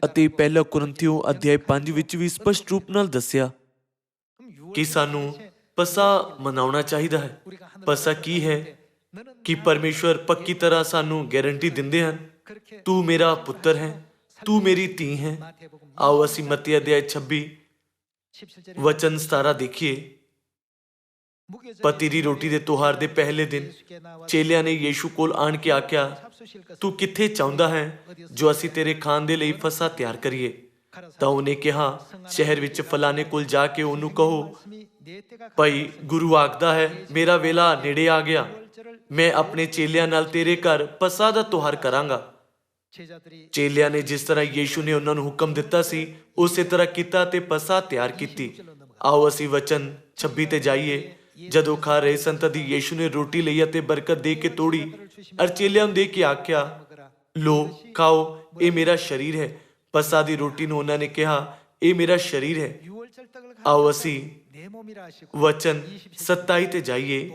ਅਤੇ ਪਹਿਲਾ ਕੁਰਿੰਥੀਓ ਅਧਿਆਇ 5 ਵਿੱਚ ਵੀ ਸਪਸ਼ਟ ਰੂਪ ਨਾਲ ਦੱਸਿਆ ਕਿ ਸਾਨੂੰ ਪਸਾ ਮਨਾਉਣਾ ਚਾਹੀਦਾ ਹੈ। ਪਸਾ ਕੀ ਹੈ? ਕਿ ਪਰਮੇਸ਼ਵਰ ਪੱਕੀ ਤਰ੍ਹਾਂ ਸਾਨੂੰ ਗਾਰੰਟੀ ਦਿੰਦੇ ਹਨ, ਤੂੰ ਮੇਰਾ ਪੁੱਤਰ ਹੈ, ਤੂੰ ਮੇਰੀ ਧੀ ਹੈ। ਆਓ ਅਸੀਂ ਮੱਤੀ ਅਧਿਆਇ 26 ਵਚਨ 17 ਦੇਖੀਏ। ਪਤੀ ਦੀ ਰੋਟੀ ਦੇ ਤਿਉਹਾਰ ਦੇ ਪਹਿਲੇ ਦਿਨ ਚੇਲਿਆਂ ਨੇ ਯੀਸ਼ੂ ਕੋਲ ਆਣ ਕੇ ਆਖਿਆ, ਤੂੰ ਕਿੱਥੇ ਚਾਹੁੰਦਾ ਹੈ ਜੋ ਅਸੀਂ ਤੇਰੇ ਖਾਣ ਦੇ ਲਈ ਫਸਾ ਤਿਆਰ ਕਰੀਏ? ਤਾਂ ਉਹਨੇ ਕਿਹਾ, ਸ਼ਹਿਰ ਵਿੱਚ ਫਲਾਣੇ ਕੋਲ ਜਾ ਕੇ ਉਹਨੂੰ ਕਹੋ, ਭਾਈ ਗੁਰੂ ਆਖਦਾ ਹੈ, ਮੇਰਾ ਵੇਲਾ ਨੇੜੇ ਆ ਗਿਆ, ਮੈਂ ਆਪਣੇ ਚੇਲਿਆਂ ਨਾਲ ਤੇਰੇ ਘਰ ਪਸਾ ਦਾ ਤਿਉਹਾਰ ਕਰਾਂਗਾ। ਚੇਲਿਆਂ ਨੇ ਜਿਸ ਤਰ੍ਹਾਂ ਯੀਸ਼ੂ ਨੇ ਉਹਨਾਂ ਨੂੰ ਹੁਕਮ ਦਿੱਤਾ ਸੀ ਉਸੇ ਤਰ੍ਹਾਂ ਕੀਤਾ ਤੇ ਪਸਾ ਤਿਆਰ ਕੀਤੀ। ਆਓ ਅਸੀਂ ਵਚਨ 26 ਤੇ ਜਾਈਏ। ਜਦੋਂ ਖਾ ਰਹੇ ਸਨ ਤਦ ਯੀਸ਼ੂ ਨੇ ਰੋਟੀ ਲਈ ਅਤੇ ਬਰਕਤ ਦੇ ਕੇ ਤੋੜੀ ਅਰ ਚੇਲਿਆਂ ਨੂੰ ਦੇ ਕੇ ਆਖਿਆ, ਲੋ ਖਾਓ, ਇਹ ਮੇਰਾ ਸਰੀਰ ਹੈ। ਪਸਾ ਦੀ ਰੋਟੀ ਨੂੰ ਉਹਨਾਂ ਨੇ ਕਿਹਾ, ਇਹ ਮੇਰਾ ਸਰੀਰ ਹੈ। ਆਓ ਅਸੀਂ ਵਚਨ 27 ਤੇ ਜਾਈਏ।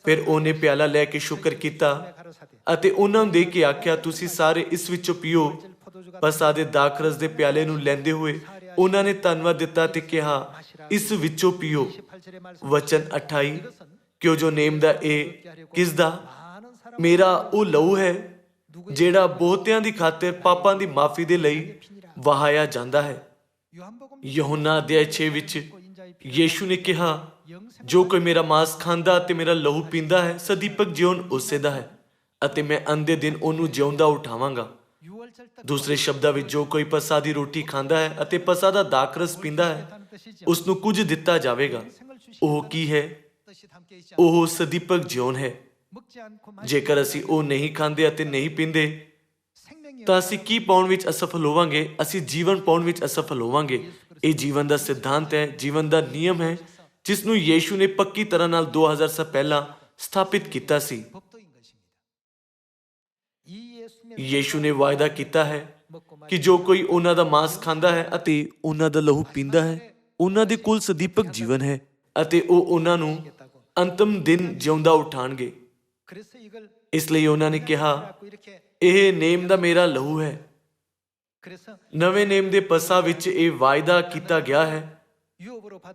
ਫਿਰ ਉਹਨੇ ਪਿਆਲਾ ਲੈ ਕੇ ਸ਼ੁਕਰ ਕੀਤਾ ਅਤੇ ਉਹਨਾਂ ਨੂੰ ਦੇ ਕੇ ਆਖਿਆ, ਤੁਸੀਂ ਸਾਰੇ ਇਸ ਵਿੱਚੋਂ ਪੀਓ। ਪਸਾ ਦੇ ਦਾਖਰਸ ਦੇ ਪਿਆਲੇ ਨੂੰ ਲੈਂਦੇ ਹੋਏ ਉਹਨਾਂ ਨੇ ਧੰਨਵਾਦ ਦਿੱਤਾ ਤੇ ਕਿਹਾ, ਇਸ ਵਿੱਚੋਂ ਪੀਓ। ਵਚਨ 28 ਕਿਉਂ ਜੋ ਨੇਮ ਦਾ ਇਹ ਕਿਸ ਦਾ? ਮੇਰਾ ਉਹ ਲਹੂ ਹੈ ਜਿਹੜਾ ਬਹੁਤਿਆਂ ਦੀ ਖਾਤਰ ਪਾਪਾਂ ਦੀ ਮਾਫੀ ਦੇ ਲਈ ਵਹਾਇਆ ਜਾਂਦਾ ਹੈ। ਯਹੋਨਾ ਅਧਿਆਇ 6 ਵਿੱਚ ਯੀਸ਼ੂ ਨੇ ਕਿਹਾ, ਜੋ ਕੋਈ ਮੇਰਾ ਮਾਂਸ ਖਾਂਦਾ ਤੇ ਮੇਰਾ ਲਹੂ ਪੀਂਦਾ ਹੈ ਸਦੀਪਕ ਜੀਵਨ ਉਸੇ ਦਾ ਹੈ ਅਤੇ ਮੈਂ ਅੰਧੇ ਦਿਨ ਉਹਨੂੰ ਜਿਉਂਦਾ ਉਠਾਵਾਂਗਾ। ਦੂਸਰੇ ਸ਼ਬਦਾਂ ਵਿੱਚ ਜੋ ਕੋਈ ਪਸਾ ਦੀ ਰੋਟੀ ਖਾਂਦਾ ਹੈ ਅਤੇ ਪਸਾ ਦਾ ਦਾਖਰਸ ਪੀਂਦਾ ਹੈ ਉਸ ਨੂੰ ਕੁਝ ਦਿੱਤਾ ਜਾਵੇਗਾ। ਉਹ ਕੀ ਹੈ? ਉਹ ਸਦੀਪਕ ਜੀਵਨ ਹੈ। ਜੇਕਰ ਅਸੀਂ ਉਹ ਨਹੀਂ ਖਾਂਦੇ ਅਤੇ ਨਹੀਂ ਪੀਂਦੇ ਤਾਂ ਅਸੀਂ ਕੀ ਪਾਉਣ ਵਿੱਚ ਅਸਫਲ ਹੋਵਾਂਗੇ? ਅਸੀਂ ਜੀਵਨ ਪਾਉਣ ਵਿੱਚ ਅਸਫਲ ਹੋਵਾਂਗੇ। ਇਹ ਜੀਵਨ ਦਾ ਸਿਧਾਂਤ ਹੈ, ਜੀਵਨ ਦਾ ਨਿਯਮ ਹੈ ਜਿਸ ਨੂੰ ਯੀਸ਼ੂ ਨੇ ਪੱਕੀ ਤਰ੍ਹਾਂ ਨਾਲ 2000 ਸਾਲ ਪਹਿਲਾਂ ਸਥਾਪਿਤ ਕੀਤਾ ਸੀ। ਯੀਸ਼ੂ ਨੇ ਵਾਅਦਾ ਕੀਤਾ ਹੈ ਕਿ ਜੋ ਕੋਈ ਉਹਨਾਂ ਦਾ ਮਾਂਸ ਖਾਂਦਾ ਹੈ ਅਤੇ ਉਹਨਾਂ ਦਾ ਲਹੂ ਪੀਂਦਾ ਹੈ ਉਹਨਾਂ ਦੇ ਕੋਲ ਸਦੀਪਕ ਜੀਵਨ ਹੈ ਅਤੇ ਉਹ ਉਹਨਾਂ ਨੂੰ ਅੰਤਮ ਦਿਨ ਜਿਉਂਦਾ ਉਠਾਣਗੇ। ਇਸ ਲਈ ਉਹਨਾਂ ਨੇ ਕਿਹਾ, ਇਹ ਨੇਮ ਦਾ ਮੇਰਾ ਲਹੂ ਹੈ। ਨਵੇਂ ਨੇਮ ਦੇ ਪਸਾ ਵਿੱਚ ਇਹ ਵਾਅਦਾ ਕੀਤਾ ਗਿਆ ਹੈ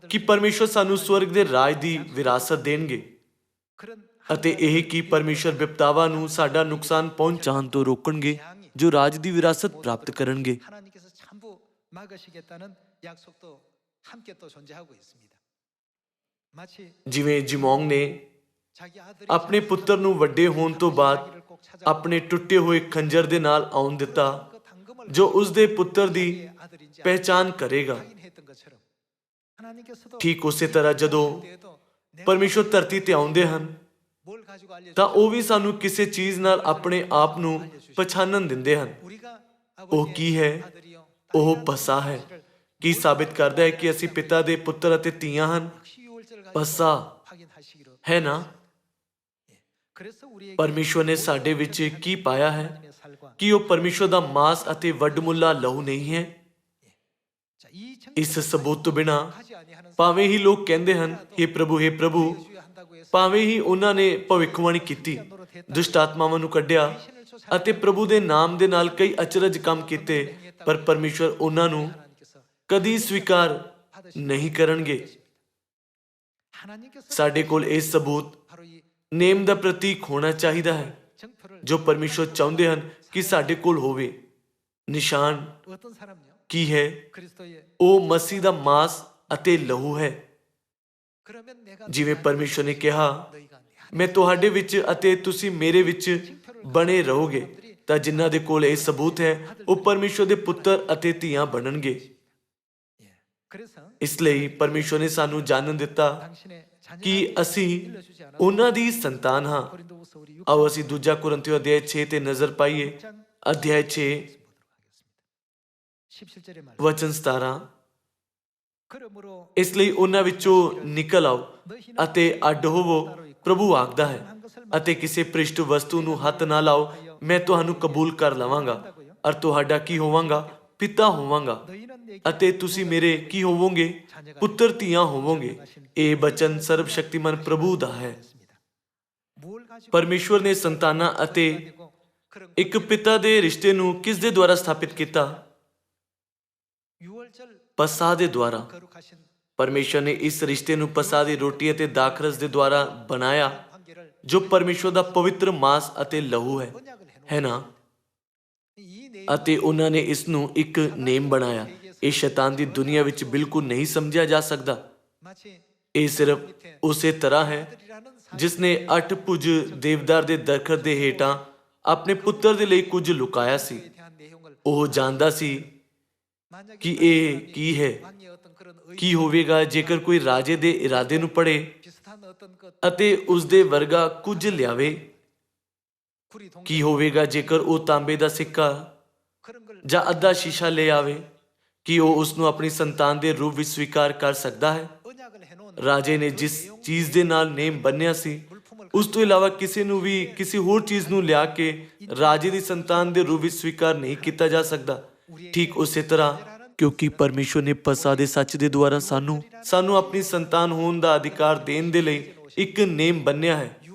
ਕਿ ਪਰਮੇਸ਼ਵਰ ਸਾਨੂੰ ਸਵਰਗ ਦੇ ਰਾਜ ਦੀ ਵਿਰਾਸਤ ਦੇਣਗੇ ਅਤੇ ਇਹ ਕਿ ਪਰਮੇਸ਼ਵਰ ਵਿਪਤਾਵਾਂ ਨੂੰ ਸਾਡਾ ਨੁਕਸਾਨ ਪਹੁੰਚਾਉਣ ਤੋਂ ਰੋਕਣਗੇ ਜੋ ਰਾਜ ਦੀ ਵਿਰਾਸਤ ਪ੍ਰਾਪਤ ਕਰਨਗੇ। ਜਿਵੇਂ ਜਿਮੋਂਗ ਨੇ ਆਪਣੇ ਪੁੱਤਰ ਨੂੰ ਵੱਡੇ ਹੋਣ ਤੋਂ ਬਾਅਦ ਆਪਣੇ ਟੁੱਟੇ ਹੋਏ ਖੰਜਰ ਦੇ ਨਾਲ ਆਉਣ ਦਿੱਤਾ ਜੋ ਉਸ ਦੇ ਪੁੱਤਰ ਦੀ ਪਹਿਚਾਨ ਕਰੇਗਾ। ਠੀਕ ਉਸੇ ਤਰ੍ਹਾਂ ਜਦੋਂ ਪਰਮੇਸ਼ਵਰ ਧਰਤੀ ਤੇ ਆਉਂਦੇ ਹਨ ਤਾਂ ਉਹ ਵੀ ਸਾਨੂੰ ਕਿਸੇ ਚੀਜ਼ ਨਾਲ ਆਪਣੇ ਆਪ ਨੂੰ ਪਛਾਣਨ ਦਿੰਦੇ ਹਨ। ਉਹ ਕੀ ਹੈ? ਉਹ ਪਸਾ ਹੈ। ਕੀ ਸਾਬਿਤ ਕਰਦਾ ਹੈ ਕਿ ਅਸੀਂ ਪਿਤਾ ਦੇ ਪੁੱਤਰ ਅਤੇ ਧੀਆਂ ਹਨ? ਪਸਾ ਹੈ ਨਾ। ਪਰਮੇਸ਼ਵਰ ਨੇ ਸਾਡੇ ਵਿੱਚ ਕੀ ਪਾਇਆ ਹੈ? ਕਿ ਉਹ ਪਰਮੇਸ਼ਵਰ ਦਾ ਮਾਂਸ ਅਤੇ ਵੱਡਮੁੱਲਾ ਲਹੂ ਨਹੀਂ ਹੈ। ਇਸ ਸਬੂਤ ਤੋਂ ਬਿਨਾਂ ਭਾਵੇਂ ਹੀ ਲੋਕ ਕਹਿੰਦੇ ਹਨ, ਹੇ ਪ੍ਰਭੂ, ਹੇ ਪ੍ਰਭੂ, ਭਾਵੇਂ ਹੀ ਉਹਨਾਂ ਨੇ ਭਵਿੱਖਬਾਣੀ ਕੀਤੀ, ਦੁਸ਼ਟ ਆਤਮਾਵਾਂ ਨੂੰ ਕੱਢਿਆ ਅਤੇ ਪ੍ਰਭੂ ਦੇ ਨਾਮ ਦੇ ਨਾਲ ਕਈ ਅਚਰਜ ਕੰਮ ਕੀਤੇ, ਪਰ ਪਰਮੇਸ਼ਵਰ ਉਹਨਾਂ ਨੂੰ ਕਦੀ ਸਵੀਕਾਰ ਨਹੀਂ ਕਰਨਗੇ। ਸਾਡੇ ਕੋਲ ਇਹ ਸਬੂਤ ਨੇਮ ਦਾ ਪ੍ਰਤੀਕ ਹੋਣਾ ਚਾਹੀਦਾ ਹੈ ਜੋ ਪਰਮੇਸ਼ਵਰ ਚਾਹੁੰਦੇ ਹਨ ਕਿ ਸਾਡੇ ਕੋਲ ਹੋਵੇ। ਨਿਸ਼ਾਨ ਕੀ ਹੈ? ਉਹ ਮਸੀਹ ਦਾ ਮਾਂਸ ਅਤੇ ਲਹੂ ਹੈ। ਜਿਵੇਂ ਪਰਮੇਸ਼ਵਰ ਨੇ ਕਿਹਾ, ਮੈਂ ਤੁਹਾਡੇ ਵਿੱਚ ਅਤੇ ਤੁਸੀਂ ਮੇਰੇ ਵਿੱਚ ਬਣੇ ਰਹੋਗੇ, ਤਾਂ ਜਿਨ੍ਹਾਂ ਦੇ ਕੋਲ ਇਹ ਸਬੂਤ ਹੈ ਉਹ ਪਰਮੇਸ਼ਵਰ ਦੇ ਪੁੱਤਰ ਅਤੇ ਧੀਆਂ ਬਣਨਗੇ। ਇਸ ਲਈ ਪਰਮੇਸ਼ਵਰ ਨੇ ਸਾਨੂੰ ਜਾਣਨ ਦਿੱਤਾ ਕਿ ਅਸੀਂ ਉਹਨਾਂ ਦੀ ਸੰਤਾਨ ਹਾਂ। ਆਓ ਅਸੀਂ ਦੂਜਾ ਕੁਰਿੰਥੀਓ ਅਧਿਆਇ 6 ਤੇ ਨਜ਼ਰ ਪਾਈਏ। ਅਧਿਆਇ 6 ਵਚਨ 17। ਇਸ ਲਈ ਉਹਨਾਂ ਵਿੱਚੋਂ ਨਿਕਲ ਆਓ ਅਤੇ ਅੱਡ ਹੋਵੋ, ਪ੍ਰਭੂ ਆਖਦਾ ਹੈ, ਅਤੇ ਕਿਸੇ ਭ੍ਰਿਸ਼ਟ ਵਸਤੂ ਨੂੰ ਹੱਥ ਨਾ ਲਾਓ, ਮੈਂ ਤੁਹਾਨੂੰ ਕਬੂਲ ਕਰ ਲਵਾਂਗਾ ਔਰ ਤੁਹਾਡਾ ਕੀ ਹੋਵਾਂਗਾ? ਪਿਤਾ ਹੋਵਾਂਗਾ ਅਤੇ ਤੁਸੀਂ ਮੇਰੇ ਕੀ ਹੋਵੋਗੇ? ਪੁੱਤਰ ਧੀਆਂ ਹੋਵੋਗੇ। ਇਹ ਬਚਨ ਸਰਬਸ਼ਕਤੀਮਾਨ ਪ੍ਰਭੂ ਦਾ ਹੈ। ਪਰਮੇਸ਼ਵਰ ਨੇ ਸੰਤਾਨਾਂ ਅਤੇ ਇੱਕ ਪਿਤਾ ਦੇ ਰਿਸ਼ਤੇ ਨੂੰ ਕਿਸ ਦੇ ਦੁਆਰਾ ਸਥਾਪਿਤ ਕੀਤਾ? ਪਸਾਹ ਦੇ ਦੁਆਰਾ। ਪਰਮੇਸ਼ਵਰ ਨੇ ਇਸ ਰਿਸ਼ਤੇ ਨੂੰ ਪਸਾਹ ਦੀ ਰੋਟੀ ਅਤੇ ਦਾਖਰਸ ਦੇ ਦੁਆਰਾ ਬਣਾਇਆ, ਜੋ ਪਰਮੇਸ਼ਵਰ ਦਾ ਪਵਿੱਤਰ ਮਾਂਸ ਅਤੇ ਲਹੂ ਹੈ ਨਾ? ਅਤੇ ਉਹਨਾਂ ਨੇ ਇਸ ਨੂੰ ਇੱਕ ਨੇਮ ਬਣਾਇਆ। ਇਹ ਸ਼ੈਤਾਨ ਦੀ ਦੁਨੀਆ ਵਿੱਚ ਬਿਲਕੁਲ ਨਹੀਂ ਸਮਝਿਆ ਜਾ ਸਕਦਾ। ਇਹ ਸਿਰਫ ਉਸੇ ਤਰ੍ਹਾਂ ਹੈ ਜਿਸ ਨੇ 8 ਭੁਜ ਦੇਵਦਾਰ ਦੇ ਦਰਖਤ ਦੇ ਹੇਠਾਂ ਆਪਣੇ ਪੁੱਤਰ ਦੇ ਲਈ ਕੁਝ ਲੁਕਾਇਆ ਸੀ। ਉਹ ਜਾਣਦਾ ਸੀ ਕਿ ਇਹ ਕੀ ਹੈ। ਕੀ ਹੋਵੇਗਾ ਜੇਕਰ ਕੋਈ ਰਾਜੇ ਦੇ ਇਰਾਦੇ ਨੂੰ ਪੜ੍ਹੇ ਅਤੇ ਉਸ ਦੇ ਵਰਗਾ ਕੁਝ ਲਿਆਵੇ? ਕੀ ਹੋਵੇਗਾ ਜੇਕਰ ਉਹ ਤਾਂਬੇ ਦਾ ਸਿੱਕਾ ਜਾਂ ਅੱਧਾ ਸ਼ੀਸ਼ਾ ਲੈ ਆਵੇ? ਕੀ ਉਹ ਉਸ ਨੂੰ ਆਪਣੀ ਸੰਤਾਨ ਦੇ ਰੂਪ ਵਿੱਚ ਸਵੀਕਾਰ ਕਰ ਸਕਦਾ ਹੈ? ਰਾਜੇ ਨੇ ਜਿਸ ਚੀਜ਼ ਦੇ ਨਾਲ ਨੇਮ ਬੰਨਿਆ ਸੀ, ਉਸ ਤੋਂ ਇਲਾਵਾ ਕਿਸੇ ਨੂੰ ਵੀ ਕਿਸੇ ਹੋਰ ਚੀਜ਼ ਨੂੰ ਲਿਆ ਕੇ ਰਾਜੇ ਦੀ ਸੰਤਾਨ ਦੇ ਰੂਪ ਵਿੱਚ ਸਵੀਕਾਰ ਨਹੀਂ ਕੀਤਾ ਜਾ ਸਕਦਾ। ਠੀਕ ਉਸੇ ਤਰ੍ਹਾਂ, ਕਿਉਂਕਿ ਪਰਮੇਸ਼ਵਰ ਨੇ ਪਸਾਹ ਦੇ ਸੱਚ ਦੇ ਦੁਆਰਾ ਸਾਨੂੰ ਆਪਣੀ ਸੰਤਾਨ ਹੋਣ ਦਾ ਅਧਿਕਾਰ ਦੇਣ ਦੇ ਲਈ ਇੱਕ ਨੇਮ ਬੰਨਿਆ ਹੈ,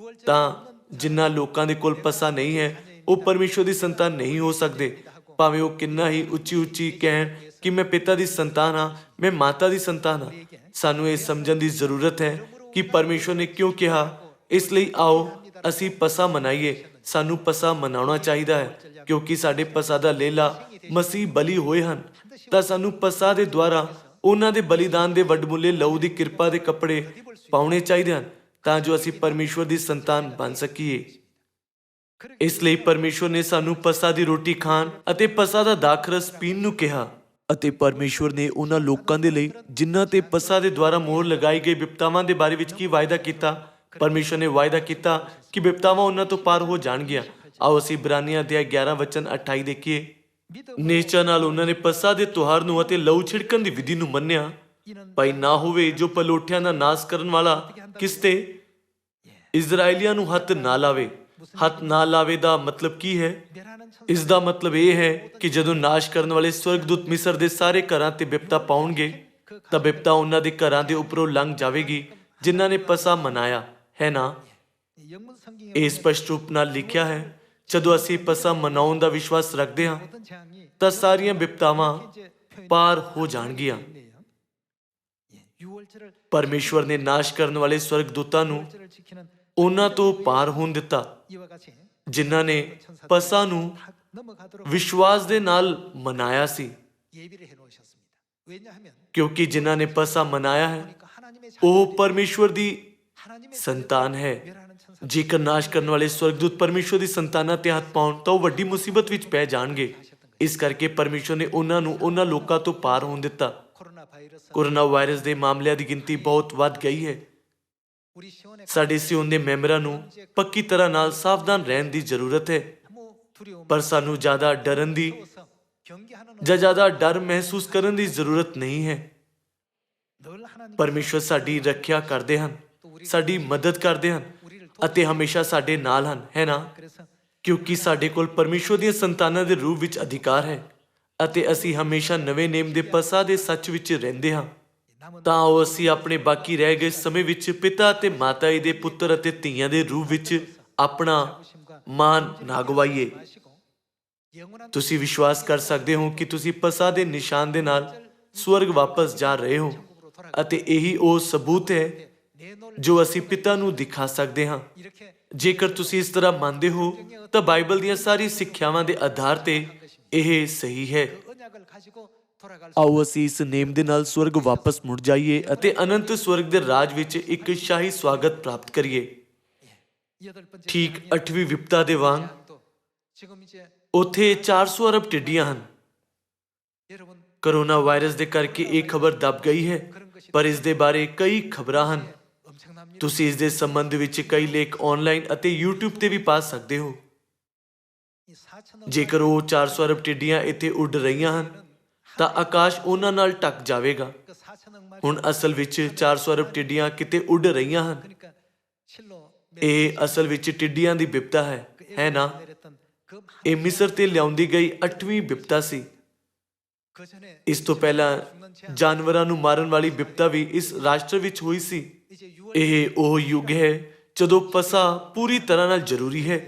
ਤਾਂ ਜਿਨ੍ਹਾਂ ਲੋਕਾਂ ਦੇ ਕੋਲ ਪਸਾਹ ਨਹੀਂ ਹੈ, ਉਹ ਪਰਮੇਸ਼ਵਰ ਦੀ ਸੰਤਾਨ ਨਹੀਂ ਹੋ ਸਕਦੇ। ਭਾਵੇਂ ਉਹ ਕਿੰਨਾ ਹੀ ਉੱਚੀ ਕਹਿਣ ਕਿ ਮੈਂ ਪਿਤਾ ਦੀ ਸੰਤਾਨ ਹਾਂ, ਮੈਂ ਮਾਤਾ ਦੀ ਸੰਤਾਨ ਹਾਂ। ਸਾਨੂੰ ਇਹ ਸਮਝਣ ਦੀ ਜ਼ਰੂਰਤ ਹੈ ਕਿ ਪਰਮੇਸ਼ਵਰ ਨੇ ਕਿਉਂ ਕਿਹਾ। ਇਸ ਲਈ ਆਓ ਅਸੀਂ ਪਸਾਹ ਮਨਾਈਏ। ਸਾਨੂੰ ਪਸਾਹ ਮਨਾਉਣਾ ਚਾਹੀਦਾ ਹੈ ਕਿਉਂਕਿ ਸਾਡੇ ਪਸਾਹ ਦਾ ਲੇਲਾ ਮਸੀਹ ਬਲੀ ਹੋਏ ਹਨ। ਤਾਂ ਸਾਨੂੰ ਪਸਾਹ ਦੇ ਦੁਆਰਾ ਉਹਨਾਂ ਦੇ ਬਲੀਦਾਨ ਦੇ ਵੱਡਮੁੱਲੇ ਲਹੂ ਦੀ ਕਿਰਪਾ ਦੇ ਕੱਪੜੇ ਪਾਉਣੇ ਚਾਹੀਦੇ ਹਨ, ਤਾਂ ਜੋ ਅਸੀਂ ਪਰਮੇਸ਼ਵਰ ਦੀ ਸੰਤਾਨ ਬਣ ਸਕੀਏ। ਇਸ ਲਈ ਪਰਮੇਸ਼ਵਰ ਨੇ ਸਾਨੂੰ ਪਸਾਹ ਦੀ ਰੋਟੀ ਖਾਣ ਅਤੇ ਪਸਾਹ ਦਾ ਦਾਖਰਸ ਪੀਣ ਨੂੰ ਕਿਹਾ। ਅਤੇ ਪਰਮੇਸ਼ਵਰ ਨੇ ਉਹਨਾਂ ਲੋਕਾਂ ਦੇ ਲਈ ਜਿਨ੍ਹਾਂ ਤੇ ਪਸਾਹ ਦੇ ਦੁਆਰਾ ਮੋਹਰ ਲਗਾਈ ਗਈ ਬਿਪਤਾਵਾਂ ਦੇ ਬਾਰੇ ਵਿੱਚ ਕੀ ਵਾਅਦਾ ਕੀਤਾ? ਪਰਮੇਸ਼ਵਰ ਨੇ ਵਾਅਦਾ ਕੀਤਾ ਕਿ ਬਿਪਤਾਵਾਂ ਉਹਨਾਂ ਤੋਂ ਪਾਰ ਹੋ ਜਾਣਗੀਆਂ। ਆਓ ਅਸੀਂ ਇਬਰਾਨੀਆਂ ਅਧਿਆਇ 11 ਵਚਨ 28 ਦੇਖੀਏ। ਨਿਸ਼ਚੈ ਨਾਲ ਉਹਨਾਂ ਨੇ ਪਸਾਹ ਦੇ ਤਿਉਹਾਰ ਨੂੰ ਅਤੇ ਲਹੂ ਛਿੜਕਣ ਦੀ ਵਿਧੀ ਨੂੰ ਮੰਨਿਆ। ਭਾਈ ਨਾ ਹੋਵੇ ਜੋ ਪਲੋਠਿਆਂ ਦਾ ਨਾਸ਼ ਕਰਨ ਵਾਲਾ ਕਿਸ ਤੇ ਇਜ਼ਰਾਈਲੀਆਂ ਨੂੰ ਹੱਥ ਨਾ ਲਾਵੇ। ਹੱਥ ਨਾ ਲਾਵੇ ਦਾ ਮਤਲਬ ਕੀ ਹੈ? ਇਸ ਦਾ ਮਤਲਬ ਇਹ ਹੈ ਕਿ ਜਦੋਂ ਨਾਸ਼ ਕਰਨ ਵਾਲੇ ਸਵਰਗਦੂਤ ਮਿਸਰ ਦੇ ਸਾਰੇ ਘਰਾਂ ਤੇ ਬਿਪਤਾ ਪਾਉਣਗੇ, ਤਾਂ ਬਿਪਤਾ ਉਹਨਾਂ ਦੇ ਘਰਾਂ ਦੇ ਉੱਪਰੋਂ ਲੰਘ ਜਾਵੇਗੀ ਜਿਨ੍ਹਾਂ ਨੇ ਪਸਾਹ ਮਨਾਇਆ ਹੈ ਨਾ? ਇਹ ਸਪਸ਼ਟ ਰੂਪ ਨਾਲ ਲਿਖਿਆ ਹੈ। ਜਦੋਂ ਅਸੀਂ ਪਸਾਹ ਮਨਾਉਣ ਦਾ ਵਿਸ਼ਵਾਸ ਰੱਖਦੇ ਹਾਂ ਤਾਂ ਸਾਰੀਆਂ ਬਿਪਤਾਵਾਂ ਪਾਰ ਹੋ ਜਾਣਗੀਆਂ। ਪਰਮੇਸ਼ਵਰ ਨੇ ਨਾਸ਼ ਕਰਨ ਵਾਲੇ ਸਵਰਗਦੂਤਾਂ ਨੂੰ ਉਹਨਾਂ ਤੋਂ ਪਾਰ ਹੋਣ ਦਿੱਤਾ ਜਿਨ੍ਹਾਂ ਨੇ ਪਸਾਹ ਨੂੰ ਵਿਸ਼ਵਾਸ ਦੇ ਨਾਲ ਮਨਾਇਆ ਸੀ। ਕਿਉਂਕਿ ਜਿਨ੍ਹਾਂ ਨੇ ਪਸਾਹ ਮਨਾਇਆ ਹੈ ਉਹ ਪਰਮੇਸ਼ਵਰ ਦੀ ਸੰਤਾਨ ਹੈ। ਜੇਕਰ ਨਾਸ਼ ਕਰਨ ਵਾਲੇ ਸਵਰਗਦੂਤ ਪਰਮੇਸ਼ਵਰ ਦੀ ਸੰਤਾਨਾਂ ਤੇ ਹੱਥ ਪਾਉਣ ਤਾਂ ਉਹ ਵੱਡੀ ਮੁਸੀਬਤ ਵਿੱਚ ਪੈ ਜਾਣਗੇ। ਇਸ ਕਰਕੇ ਪਰਮੇਸ਼ਵਰ ਨੇ ਉਹਨਾਂ ਨੂੰ ਉਹਨਾਂ ਲੋਕਾਂ ਤੋਂ ਪਾਰ ਹੋਣ ਦਿੱਤਾ। ਕੋਰੋਨਾ ਵਾਇਰਸ ਦੇ ਮਾਮਲਿਆਂ ਦੀ ਗਿਣਤੀ ਬਹੁਤ ਵੱਧ ਗਈ ਹੈ। ਸਾਡੇ ਸਿਓਨ ਦੇ ਮੈਂਬਰਾਂ ਨੂੰ ਪੱਕੀ ਤਰ੍ਹਾਂ ਨਾਲ ਸਾਵਧਾਨ ਰਹਿਣ ਦੀ ਜ਼ਰੂਰਤ ਹੈ, ਪਰ ਸਾਨੂੰ ਜ਼ਿਆਦਾ ਡਰਨ ਦੀ ਜਾਂ ਜ਼ਿਆਦਾ ਡਰ ਮਹਿਸੂਸ ਕਰਨ ਦੀ ਜ਼ਰੂਰਤ ਨਹੀਂ ਹੈ। ਪਰਮੇਸ਼ਵਰ ਸਾਡੀ ਰੱਖਿਆ ਕਰਦੇ ਹਨ, ਸਾਡੀ ਮਦਦ ਕਰਦੇ ਹਨ ਅਤੇ ਹਮੇਸ਼ਾ ਸਾਡੇ ਨਾਲ ਹਨ, ਹੈ ਨਾ? ਕਿਉਂਕਿ ਸਾਡੇ ਕੋਲ ਪਰਮੇਸ਼ਵਰ ਦੀਆਂ ਸੰਤਾਨਾਂ ਦੇ ਰੂਪ ਵਿੱਚ ਅਧਿਕਾਰ ਹੈ ਅਤੇ ਅਸੀਂ ਹਮੇਸ਼ਾ ਨਵੇਂ ਨੇਮ ਦੇ ਪਸਾਹ ਦੇ ਸੱਚ ਵਿੱਚ ਰਹਿੰਦੇ ਹਾਂ। ਤਾਂ ਉਹ ਅਸੀਂ ਆਪਣੇ ਬਾਕੀ ਰਹਿ ਗਏ ਸਮੇਂ ਵਿੱਚ ਪਿਤਾ ਅਤੇ ਮਾਤਾ ਜੀ ਦੇ ਪੁੱਤਰ ਅਤੇ ਧੀਆਂ ਦੇ ਰੂਪ ਵਿੱਚ ਆਪਣਾ ਮਾਣ ਨਾ ਗਵਾਈਏ। ਤੁਸੀਂ ਵਿਸ਼ਵਾਸ ਕਰ ਸਕਦੇ ਹੋ ਕਿ ਤੁਸੀਂ ਪਸਾਹ ਦੇ ਨਿਸ਼ਾਨ ਦੇ ਨਾਲ ਸਵਰਗ ਵਾਪਸ ਜਾ ਰਹੇ ਹੋ ਅਤੇ ਇਹੀ ਉਹ ਸਬੂਤ ਹੈ ਜੋ ਅਸੀਂ ਪਿਤਾ ਨੂੰ ਦਿਖਾ ਸਕਦੇ ਹਾਂ। ਜੇਕਰ ਤੁਸੀਂ ਇਸ ਤਰ੍ਹਾਂ ਮੰਨਦੇ ਹੋ ਤਾਂ ਬਾਈਬਲ ਦੀਆਂ ਸਾਰੀ ਸਿੱਖਿਆਵਾਂ ਦੇ ਆਧਾਰ ਤੇ ਇਹ ਸਹੀ ਹੈ। ਆਓ ਅਸੀਂ ਇਸ ਨੇਮ ਦੇ ਨਾਲ ਸਵਰਗ ਵਾਪਸ ਮੁੜ ਜਾਈਏ ਅਤੇ ਅਨੰਤ ਸਵਰਗ ਦੇ ਰਾਜ ਵਿੱਚ ਇੱਕ ਸ਼ਾਹੀ ਸਵਾਗਤ ਪ੍ਰਾਪਤ ਕਰੀਏ। ਠੀਕ 8ਵੀਂ ਵਿਪਤਾ ਦੇ ਵਾਂਗ ਉੱਥੇ 400 ਅਰਬ ਟਿੱਡੀਆਂ ਹਨ। ਕੋਰੋਨਾ ਵਾਇਰਸ ਦੇ ਕਰਕੇ ਇਹ ਖਬਰ ਦਬ ਗਈ ਹੈ, ਪਰ ਇਸ ਦੇ ਬਾਰੇ ਕਈ ਖਬਰਾਂ ਹਨ। ਤੁਸੀਂ ਇਸ ਦੇ ਸੰਬੰਧ ਵਿੱਚ ਕਈ ਲੇਖ ਆਨਲਾਈਨ ਅਤੇ YouTube ਤੇ ਵੀ ਪਾ ਸਕਦੇ ਹੋ। ਜੇਕਰ ਉਹ 400 ਅਰਬ ਟਿੱਡੀਆਂ ਇੱਥੇ ਉੱਡ ਰਹੀਆਂ ਹਨ ਤਾਂ ਆਕਾਸ਼ ਉਹਨਾਂ ਨਾਲ ਢੱਕ ਜਾਵੇਗਾ। ਹੁਣ ਅਸਲ ਵਿੱਚ 400 ਅਰਬ ਟਿੱਡੀਆਂ ਕਿਤੇ ਉੱਡ ਰਹੀਆਂ ਹਨ। ਇਹ ਅਸਲ ਵਿੱਚ ਟਿੱਡੀਆਂ ਦੀ ਬਿਪਤਾ ਹੈ ਨਾ? ਇਹ ਮਿਸਰ ਤੇ ਲਿਆਉਂਦੀ ਗਈ 8ਵੀਂ ਬਿਪਤਾ ਸੀ। ਇਸ ਤੋਂ ਪਹਿਲਾਂ ਜਾਨਵਰਾਂ ਨੂੰ ਮਾਰਨ ਵਾਲੀ ਬਿਪਤਾ ਵੀ ਇਸ ਰਾਸ਼ਟਰ ਵਿੱਚ ਹੋਈ ਸੀ। ਇਹ ਉਹ ਯੁੱਗ ਹੈ ਜਦੋਂ ਪਸਾ ਪੂਰੀ ਤਰ੍ਹਾਂ ਨਾਲ ਜ਼ਰੂਰੀ ਹੈ।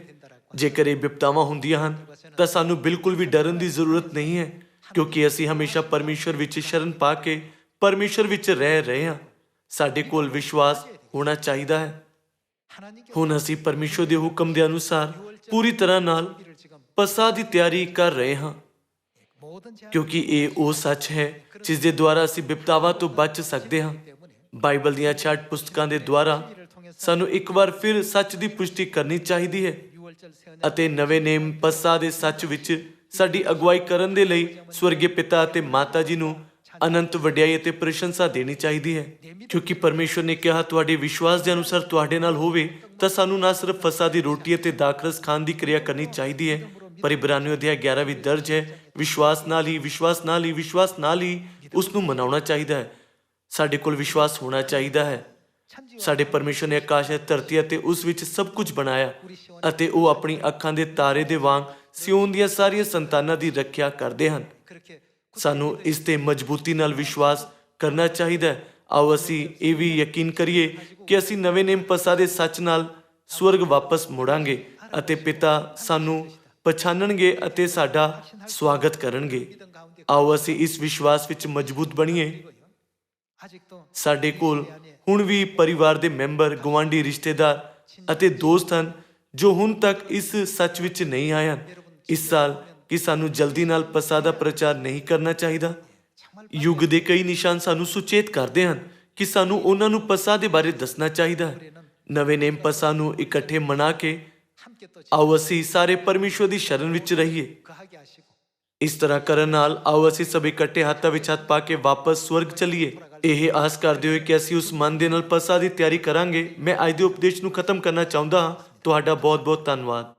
ਜੇਕਰ ਇਹ ਬਿਪਤਾਵਾਂ ਹੁੰਦੀਆਂ ਹਨ ਤਾਂ ਸਾਨੂੰ ਬਿਲਕੁਲ ਵੀ ਡਰਨ ਦੀ ਜ਼ਰੂਰਤ ਨਹੀਂ ਹੈ, ਕਿਉਂਕਿ ਅਸੀਂ ਹਮੇਸ਼ਾ ਪਰਮੇਸ਼ਰ ਵਿੱਚ ਸ਼ਰਨ ਪਾ ਕੇ ਪਰਮੇਸ਼ਰ ਵਿੱਚ ਰਹਿ ਰਹੇ ਹਾਂ। ਸਾਡੇ ਕੋਲ ਵਿਸ਼ਵਾਸ ਹੋਣਾ ਚਾਹੀਦਾ ਹੈ। ਹੁਣ ਅਸੀਂ ਪਰਮੇਸ਼ਰ ਦੇ ਹੁਕਮ ਦੇ ਅਨੁਸਾਰ ਪੂਰੀ ਤਰ੍ਹਾਂ ਨਾਲ ਪਸਾ ਦੀ ਤਿਆਰੀ ਕਰ ਰਹੇ ਹਾਂ, ਕਿਉਂਕਿ ਇਹ ਉਹ ਸੱਚ ਹੈ ਜਿਸ ਦੇ ਦੁਆਰਾ ਅਸੀਂ ਬਿਪਤਾਵਾਂ ਤੋਂ ਬਚ ਸਕਦੇ ਹਾਂ। ਬਾਈਬਲ ਦੀਆਂ 6 ਪੁਸਤਕਾਂ ਦੇ ਦੁਆਰਾ ਸਾਨੂੰ ਇੱਕ ਵਾਰ ਫਿਰ ਸੱਚ ਦੀ ਪੁਸ਼ਟੀ ਕਰਨੀ ਚਾਹੀਦੀ ਹੈ ਅਤੇ ਨਵੇਂ ਨੇਮ ਪਸਾ ਦੇ ਸੱਚ ਵਿੱਚ ਸਾਡੀ ਅਗਵਾਈ ਕਰਨ ਦੇ ਲਈ ਸਵਰਗੀ ਪਿਤਾ ਅਤੇ ਮਾਤਾ ਜੀ ਨੂੰ ਅਨੰਤ ਵਡਿਆਈ ਅਤੇ ਪ੍ਰਸ਼ੰਸਾ ਦੇਣੀ ਚਾਹੀਦੀ ਹੈ, ਕਿਉਂਕਿ ਪਰਮੇਸ਼ਰ ਨੇ ਕਿਹਾ ਤੁਹਾਡੇ ਵਿਸ਼ਵਾਸ ਦੇ ਅਨੁਸਾਰ ਤੁਹਾਡੇ ਨਾਲ ਹੋਵੇ। ਤਾਂ ਸਾਨੂੰ ਨਾ ਸਿਰਫ ਫਸਾ ਦੀ ਰੋਟੀ ਅਤੇ ਦਾਖਰਸ ਖਾਣ ਦੀ ਕਿਰਿਆ ਕਰਨੀ ਚਾਹੀਦੀ ਹੈ, ਪਰ ਇਬਰਾਨੀਓ ਅਧਿਆਇ 11 ਵਿੱਚ ਦਰਜ ਹੈ ਵਿਸ਼ਵਾਸ ਨਾਲ ਹੀ ਉਸ ਨੂੰ ਮਨਾਉਣਾ ਚਾਹੀਦਾ ਹੈ। ਸਾਡੇ ਕੋਲ ਵਿਸ਼ਵਾਸ ਹੋਣਾ ਚਾਹੀਦਾ ਹੈ। ਸਾਡੇ ਪਰਮੇਸ਼ਰ ਨੇ ਆਕਾਸ਼ ਅਤੇ ਧਰਤੀ ਅਤੇ ਉਸ ਵਿੱਚ ਸਭ ਕੁਝ ਬਣਾਇਆ ਅਤੇ ਉਹ ਆਪਣੀ ਅੱਖਾਂ ਦੇ ਤਾਰੇ ਦੇ ਵਾਂਗ ਸਿਓਨ ਦੀਆਂ ਸਾਰੀਆਂ ਸੰਤਾਨਾਂ ਦੀ ਰੱਖਿਆ ਕਰਦੇ ਹਨ। ਸਾਨੂੰ ਇਸ ਤੇ ਮਜ਼ਬੂਤੀ ਨਾਲ ਵਿਸ਼ਵਾਸ ਕਰਨਾ ਚਾਹੀਦਾ ਹੈ। ਆਓ ਅਸੀਂ ਇਹ ਵੀ ਯਕੀਨ ਕਰੀਏ ਕਿ ਅਸੀਂ ਨਵੇਂ ਨੇਮ ਪਸਾ ਦੇ ਸੱਚ ਨਾਲ ਸਵਰਗ ਵਾਪਸ ਮੁੜਾਂਗੇ ਅਤੇ ਪਿਤਾ ਸਾਨੂੰ ਪਛਾਣਨਗੇ ਅਤੇ ਸਾਡਾ ਸਵਾਗਤ ਕਰਨਗੇ। ਆਓ ਅਸੀਂ ਇਸ ਵਿਸ਼ਵਾਸ ਵਿੱਚ ਮਜ਼ਬੂਤ ਬਣੀਏ। ਸਾਡੇ ਕੋਲ ਹੁਣ ਵੀ ਪਰਿਵਾਰ ਦੇ ਮੈਂਬਰ, ਗੁਆਂਢੀ, ਰਿਸ਼ਤੇਦਾਰ ਅਤੇ ਦੋਸਤ ਹਨ ਜੋ ਹੁਣ ਤੱਕ ਇਸ ਸੱਚ ਵਿੱਚ ਨਹੀਂ ਆਏ ਹਨ ਇਸ ਸਾਲ ਕਿ ਸਾਨੂੰ ਜਲਦੀ ਨਾਲ ਪਸਾ ਦਾ ਪ੍ਰਚਾਰ ਨਹੀਂ ਕਰਨਾ ਚਾਹੀਦਾ। ਯੁੱਗ ਦੇ ਕਈ ਨਿਸ਼ਾਨ ਸਾਨੂੰ ਸੁਚੇਤ ਕਰਦੇ ਹਨ ਕਿ ਸਾਨੂੰ ਉਹਨਾਂ ਨੂੰ ਪਸਾ ਦੇ ਬਾਰੇ ਦੱਸਣਾ ਚਾਹੀਦਾ ਹੈ। ਨਵੇਂ ਨੇਮ ਪਸਾ ਨੂੰ ਇਕੱਠੇ ਮਨਾ ਕੇ ਆਓ ਅਸੀਂ ਸਾਰੇ ਪਰਮੇਸ਼ਵਰ ਦੀ ਸ਼ਰਨ ਵਿੱਚ ਰਹੀਏ। ਇਸ ਤਰ੍ਹਾਂ ਕਰਨ ਨਾਲ ਆਓ ਅਸੀਂ ਸਭ ਇਕੱਠੇ ਹੱਥਾਂ ਵਿੱਚ ਹੱਥ ਪਾ ਕੇ ਵਾਪਸ ਸਵਰਗ ਚੱਲੀਏ, ਇਹ ਆਸ ਕਰਦੇ ਹੋਏ ਕਿ ਅਸੀਂ ਉਸ ਮਨ ਦੇ ਨਾਲ ਪਸਾ ਦੀ ਤਿਆਰੀ ਕਰਾਂਗੇ। ਮੈਂ ਅੱਜ ਦੇ ਉਪਦੇਸ਼ ਨੂੰ ਖਤਮ ਕਰਨਾ ਚਾਹੁੰਦਾ ਹਾਂ। ਤੁਹਾਡਾ ਬਹੁਤ ਬਹੁਤ ਧੰਨਵਾਦ।